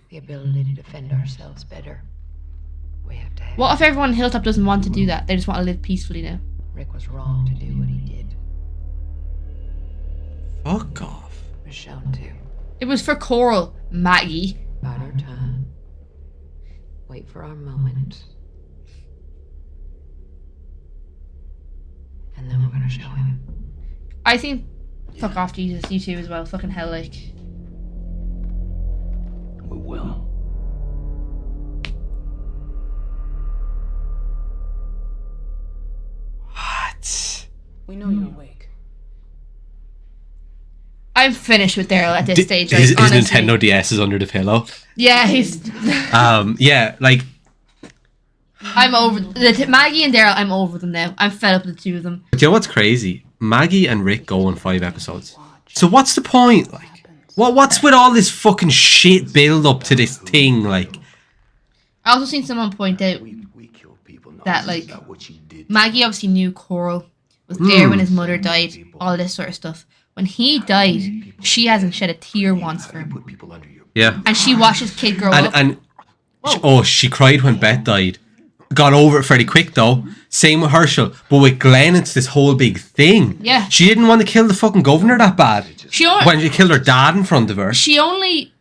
The ability to defend ourselves better. We have to have. What if everyone in Hilltop doesn't want to do that? They just want to live peacefully now. Rick was wrong to do what he did. Fuck off. Was shown to. It was for Coral, Maggie. Bide our time. Wait for our moment. And then we're gonna show him. I think. Fuck off, Jesus. You too as well. Fucking hell, like. We will. What? We know you're awake. I'm finished with Daryl at this stage. Like, His honestly. Nintendo DS is under the pillow. Yeah, he's. Yeah, like I'm over Maggie and Daryl. I'm over them now. I'm fed up with the two of them. But you know what's crazy? Maggie and Rick go on 5 episodes. So what's the point? Like, what's with all this fucking shit build up to this thing? Like, I also seen someone point out that like Maggie obviously knew Coral was there when his mother died. All this sort of stuff. When he died, she hasn't shed a tear once for him. yeah. And she watched his kid grow up. And she cried when Beth died. Got over it fairly quick though. Same with Herschel. But with Glenn, it's this whole big thing. Yeah. She didn't want to kill the fucking governor that bad. When she killed her dad in front of her. She only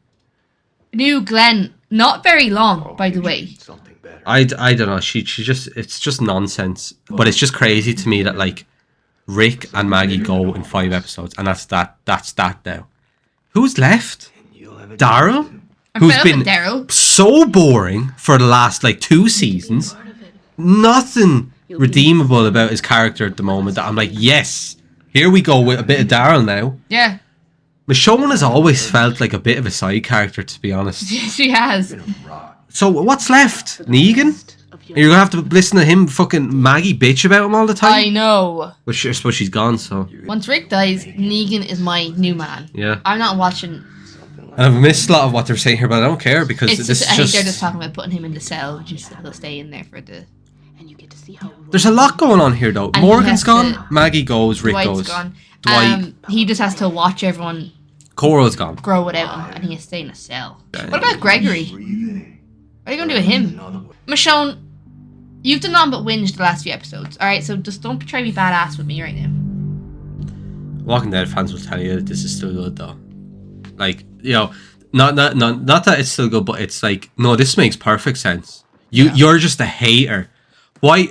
knew Glenn not very long, by the way. I don't know. She just, it's just nonsense. But it's just crazy to me that like Rick and Maggie go in 5 episodes, and that's that now. Who's left? Daryl, who's fed up been with Daryl. so boring for the last like 2 seasons. Nothing redeemable about his character at the moment that I'm like, yes, here we go with a bit of Daryl now. Yeah. Michonne has always felt like a bit of a side character, to be honest. She has. So what's left? Negan? You're gonna have to listen to him fucking Maggie bitch about him all the time? I know. Well, I suppose she's gone, so... Once Rick dies, Negan is my new man. Yeah. I'm not watching... And I've missed a lot of what they're saying here, but I don't care, because It's this just, is I think just... they're just talking about putting him in the cell, just he'll stay in there for the... There's a lot going on here, though. And he Morgan's has gone, to- Maggie goes, Rick Dwight's goes. gone. Dwight. He just has to watch everyone Coral's gone. grow without him, and he has to stay in a cell. What about Gregory? What are you going to do with him? Michonne, you've done nothing but whinge the last few episodes, alright? So just don't try to be badass with me right now. Walking Dead fans will tell you that this is still good, though. Like, you know, not that it's still good, but it's like, no, this makes perfect sense. You're just a hater. Why,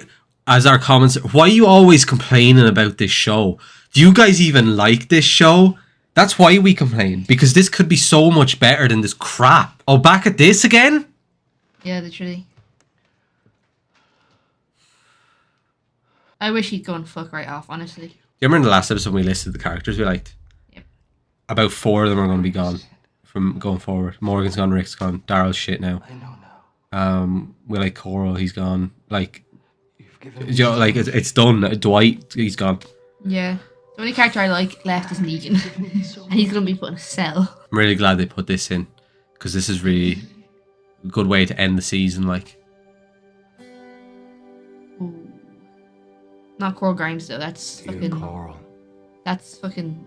as our comments, why are you always complaining about this show? Do you guys even like this show? That's why we complain, because this could be so much better than this crap. Oh, back at this again? Yeah, literally. I wish he'd go and fuck right off, honestly. Do you remember in the last episode when we listed the characters we liked? Yep. About 4 of them are going to be gone from going forward. Morgan's gone, Rick's gone, Daryl's shit now. I know now. We like Coral, he's gone. Like, you know, like it's done. Dwight, he's gone. Yeah. The only character I like left is Negan. And he's going to be put in a cell. I'm really glad they put this in, because this is really a good way to end the season. Like, Ooh. Not Coral Grimes, though. That's fucking... Coral. That's fucking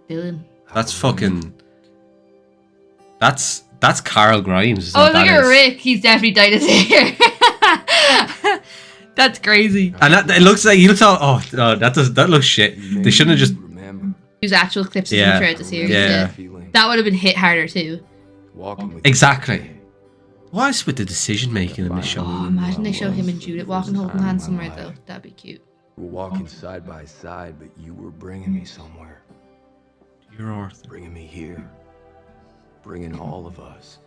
Dylan. that's fucking... That's Carl Grimes. Is Oh, what look that at is. Rick. He's definitely dyed his hair. That's crazy. And it looks like he looks all... Oh, that looks shit. They shouldn't have just... Use actual clips of Yeah. him throughout the series. Yeah. That would have been hit harder, too. Exactly. What is with the decision making in this show? Oh, imagine they show him and Judith walking holding hands somewhere, though. That'd be cute. We're walking side by side, but you were bringing me somewhere. You're Arthur. Bringing me here. Bringing all of us.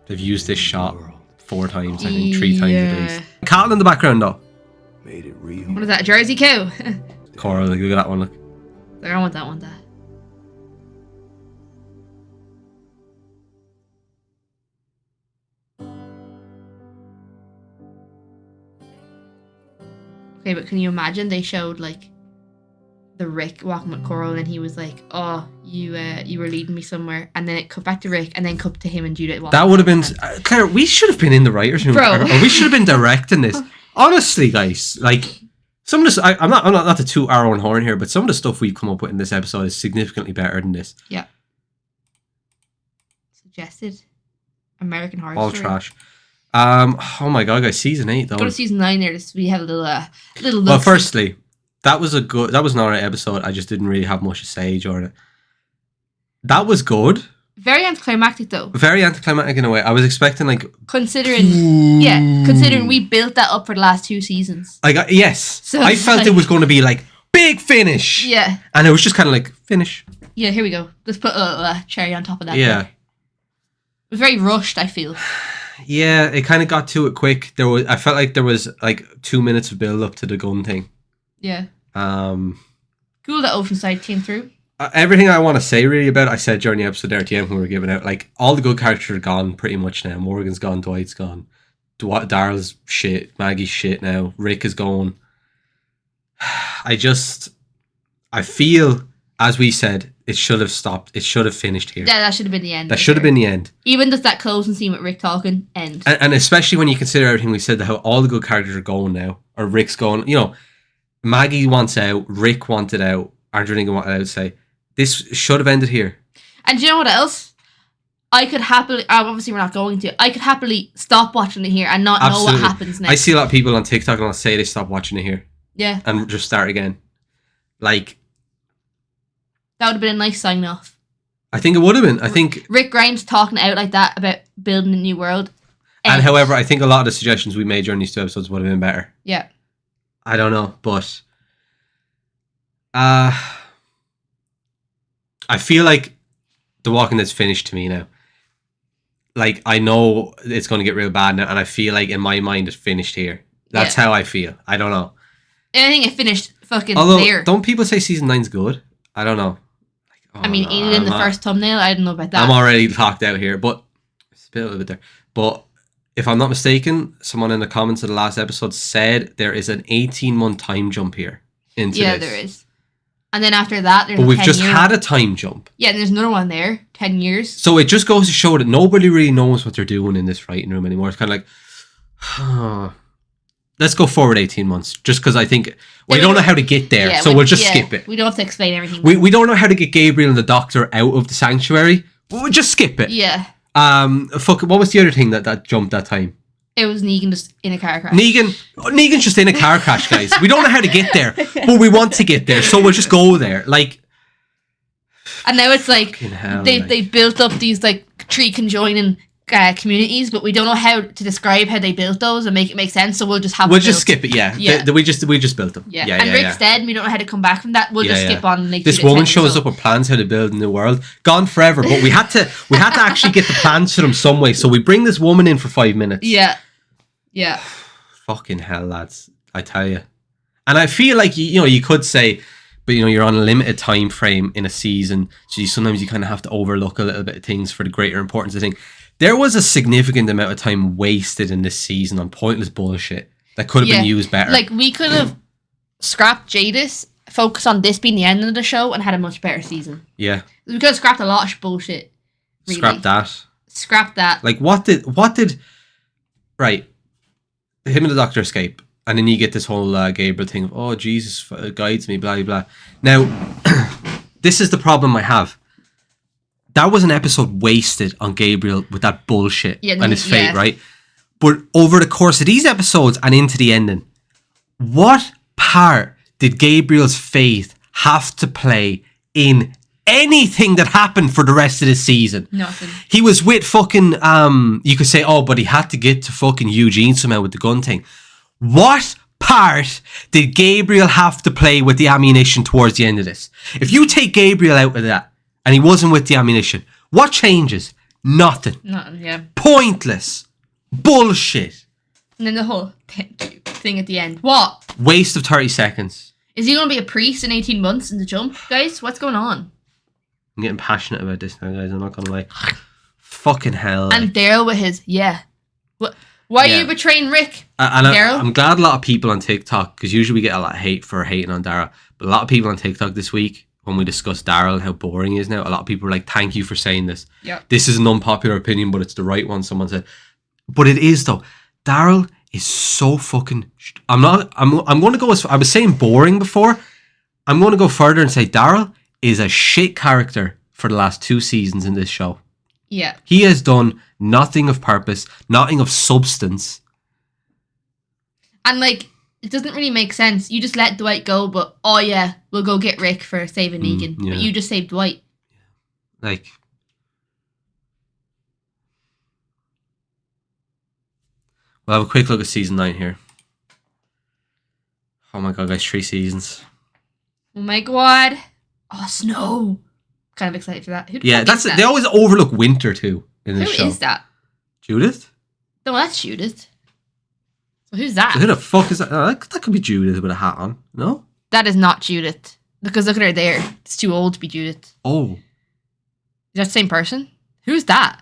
They've used this shot 4 times, I think, 3 times at Yeah. least. Cattle in the background, though. Made it real. What is that, a Jersey cow? Coral, look at that one, look. I don't want that one, that. Okay, but can you imagine they showed like the Rick walking with Coral and he was like, "Oh, you were leading me somewhere," and then it cut back to Rick and then cut to him and Judith walking. That would have been... Claire, we should have been in the writer's room. Bro. Or we should have been directing this. Honestly, guys, like... Some of this, I'm not to toot our own horn here, but some of the stuff we've come up with in this episode is significantly better than this. Yeah. Suggested American Horror All Story. trash. Oh my god, guys, season 8 though. Go to season 9 there. Just we have a little Well, look. firstly, that was an alright episode. I just didn't really have much to say during it. That was good. Very anticlimactic though. Very anticlimactic in a way. I was expecting like Considering we built that up for the last 2 seasons. yes. So I it's felt like- it was going to be like big finish. Yeah. And it was just kind of like finish. Yeah, here we go. Let's put a cherry on top of that. Yeah. It was very rushed, I feel. Yeah, it kind of got to it quick. I felt like there was like 2 minutes of build up to the gun thing. Yeah. Cool that Oceanside came through. Everything I want to say really about it, I said during the episode there at the end when we were giving out, like all the good characters are gone pretty much now. Morgan's gone, Dwight's gone, Daryl's shit, Maggie's shit now, Rick is gone. I feel, as we said, it should have stopped. It should have finished here. Yeah, that should have been the end. That should have been the end. Even just that closing scene with Rick talking, end. And especially when you consider everything we said, how all the good characters are going now, or Rick's going, you know, Maggie wants out, Rick wanted out, Andrew Lincoln wanted out, say, this should have ended here. And do you know what else? I could happily, obviously we're not going to, I could happily stop watching it here and not know what happens next. I see a lot of people on TikTok and I'll say they stop watching it here. Yeah. And just start again. Like, that would have been a nice sign off. I think it would have been. I think... Rick Grimes talking out like that about building a new world. And however, I think a lot of the suggestions we made during these 2 episodes would have been better. Yeah. I don't know, but... I feel like The Walking Dead's finished to me now. Like, I know it's going to get real bad now, and I feel like in my mind it's finished here. That's how I feel. I don't know. I think it finished fucking Although, there. don't people say season 9's good? I don't know. I mean, even in the first thumbnail, I don't know about that. I'm already talked out here, but it's a little bit there. But if I'm not mistaken, someone in the comments of the last episode said there is an 18-month time jump here into Yeah, this. there is. And then after that, there's But a we've just 10-year had one. a time jump. Yeah, and there's another one there, 10 years. So it just goes to show that nobody really knows what they're doing in this writing room anymore. It's kind of like, let's go forward 18 months. Just because I think we don't know how to get there, Yeah, so we'll just skip it. We don't have to explain everything. We don't know how to get Gabriel and the Doctor out of the sanctuary. We'll just skip it. Yeah. What was the other thing that jumped that time? It was Negan just in a car crash. Negan's just in a car crash, guys. We don't know how to get there, but we want to get there, so we'll just go there. Like, and now it's like hell, they built up these like tree conjoining communities, but we don't know how to describe how they built those and make it make sense. So we'll just have. We'll just skip it. Yeah. Yeah. We just built them. Yeah. And Rick's dead, and we don't know how to come back from that. We'll just skip on. And this woman shows up with plans how to build a new world. Gone forever, but we had to actually get the plans to them some way. So we bring this woman in for 5 minutes. Yeah. Yeah. Fucking hell, lads! I tell you, and I feel like you could say, but you're on a limited time frame in a season, so sometimes you kind of have to overlook a little bit of things for the greater importance of things. There was a significant amount of time wasted in this season on pointless bullshit that could have been used better. Like we could have scrapped Jadis, focused on this being the end of the show, and had a much better season. Yeah, we could have scrapped a lot of bullshit. Really. Scrap that. Like what did right? Him and the Doctor escape, and then you get this whole Gabriel thing of, oh, Jesus guides me, blah, blah, blah. Now, this is the problem I have. That was an episode wasted on Gabriel with that bullshit and his fate, right? But over the course of these episodes and into the ending, what part did Gabriel's faith have to play in anything that happened for the rest of the season? Nothing. He was with fucking, you could say, oh, but he had to get to fucking Eugene somehow with the gun thing. What part did Gabriel have to play with the ammunition towards the end of this? If you take Gabriel out of that and he wasn't with the ammunition, what changes? Nothing. Nothing, yeah. Pointless. Bullshit. And then the whole thing at the end. What? Waste of 30 seconds. Is he going to be a priest in 18 months in the jump? Guys, what's going on? I'm getting passionate about this now, guys. I'm not gonna lie. Fucking hell. And Daryl with his, why are you betraying Rick? Daryl? I'm glad a lot of people on TikTok, because usually we get a lot of hate for hating on Daryl, but a lot of people on TikTok this week, when we discussed Daryl and how boring he is now, a lot of people were like, thank you for saying this. Yeah. This is an unpopular opinion, but it's the right one, someone said. But it is though. Daryl is so fucking... I'm going to go as... I was saying boring before. I'm going to go further and say Daryl is a shit character for the last 2 seasons in this show. Yeah. He has done nothing of purpose, nothing of substance. And like, it doesn't really make sense. You just let Dwight go, but oh yeah, we'll go get Rick for saving Negan. Yeah. But you just saved Dwight. Like... We'll have a quick look at season 9 here. Oh my god, guys, 3 seasons. Oh my god. Oh, Snow. Kind of excited for that. Who the Yeah, fuck is that? they always overlook Winter too in this show. Who is that? Judith? No, that's Judith. So who's that? So who the fuck is that? Oh, that could be Judith with a hat on. No? That is not Judith. Because look at her there. It's too old to be Judith. Oh. Is that the same person? Who's that?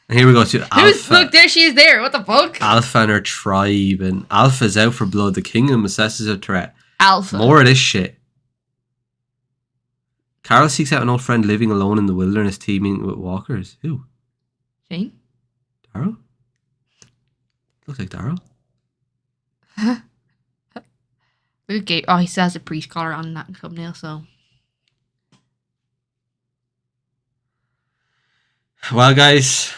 And here we go to Alpha. Look, there she is there. What the fuck? Alpha and her tribe. And Alpha's out for blood. The kingdom assesses a threat. Alpha. More of this shit. Carol seeks out an old friend living alone in the wilderness, teaming with walkers. Who? Shane? Daryl? Looks like Daryl. Okay. Oh, he still has a priest collar on that thumbnail, so. Well, guys,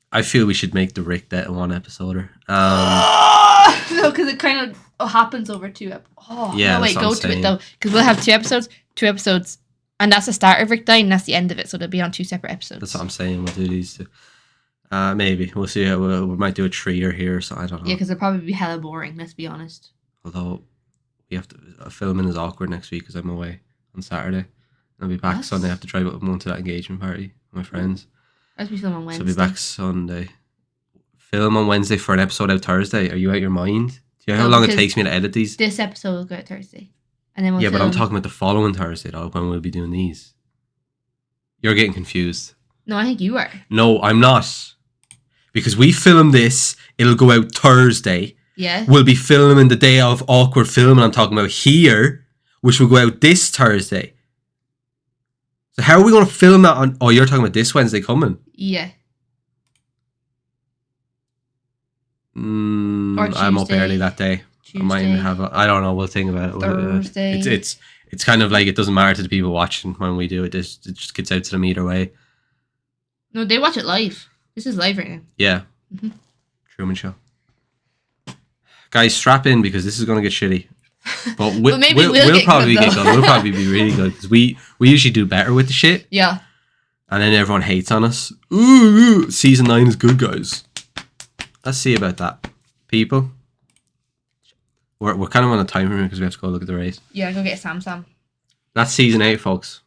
I feel we should make the Rick that one episoder. No, because it kind of happens over 2 episodes. Oh, yeah, no, wait, go to it though. Because we'll have 2 episodes, and that's the start of Rick dying, and that's the end of it, so they'll be on 2 separate episodes. That's what I'm saying. We'll do these 2. Maybe. We'll see. We might do a 3 here, so I don't know. Yeah, because they'll probably be hella boring, let's be honest. Although, we have to... filming is awkward next week because I'm away on Saturday. I'll be back Sunday. I have to drive up and go to that engagement party with my friends. Let's be filming on Wednesday. So I'll be back Sunday. Film on Wednesday for an episode out Thursday. Are you out your mind? Do you know how No, long it because takes me to edit these? This episode will go out Thursday. And then we'll Yeah, but I'm film- talking about the following Thursday, though, when we'll be doing these. You're getting confused. No, I think you are. No, I'm not. Because we film this, it'll go out Thursday. Yeah. We'll be filming the day of awkward film, and I'm talking about here, which will go out this Thursday. So how are we going to film that on... Oh, you're talking about this Wednesday coming? Yeah. I'm up Tuesday. early that day. I might even have... I don't know. We'll think about it. Thursday. It's kind of like it doesn't matter to the people watching when we do it. It just gets out to them either way. No, they watch it live. This is live right now. Yeah. Mhm. Truman Show. Guys, strap in because this is going to get shitty. But But maybe we'll get probably good, get though. good. We'll probably be really good because we usually do better with the shit. Yeah. And then everyone hates on us. Ooh, season 9 is good, guys. Let's see about that. People. We're kind of on a time limit because we have to go look at the race. Yeah, go get Sam. That's season 8, folks.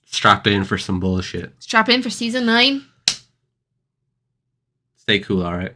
Strap in for some bullshit. Strap in for season 9. Stay cool, alright?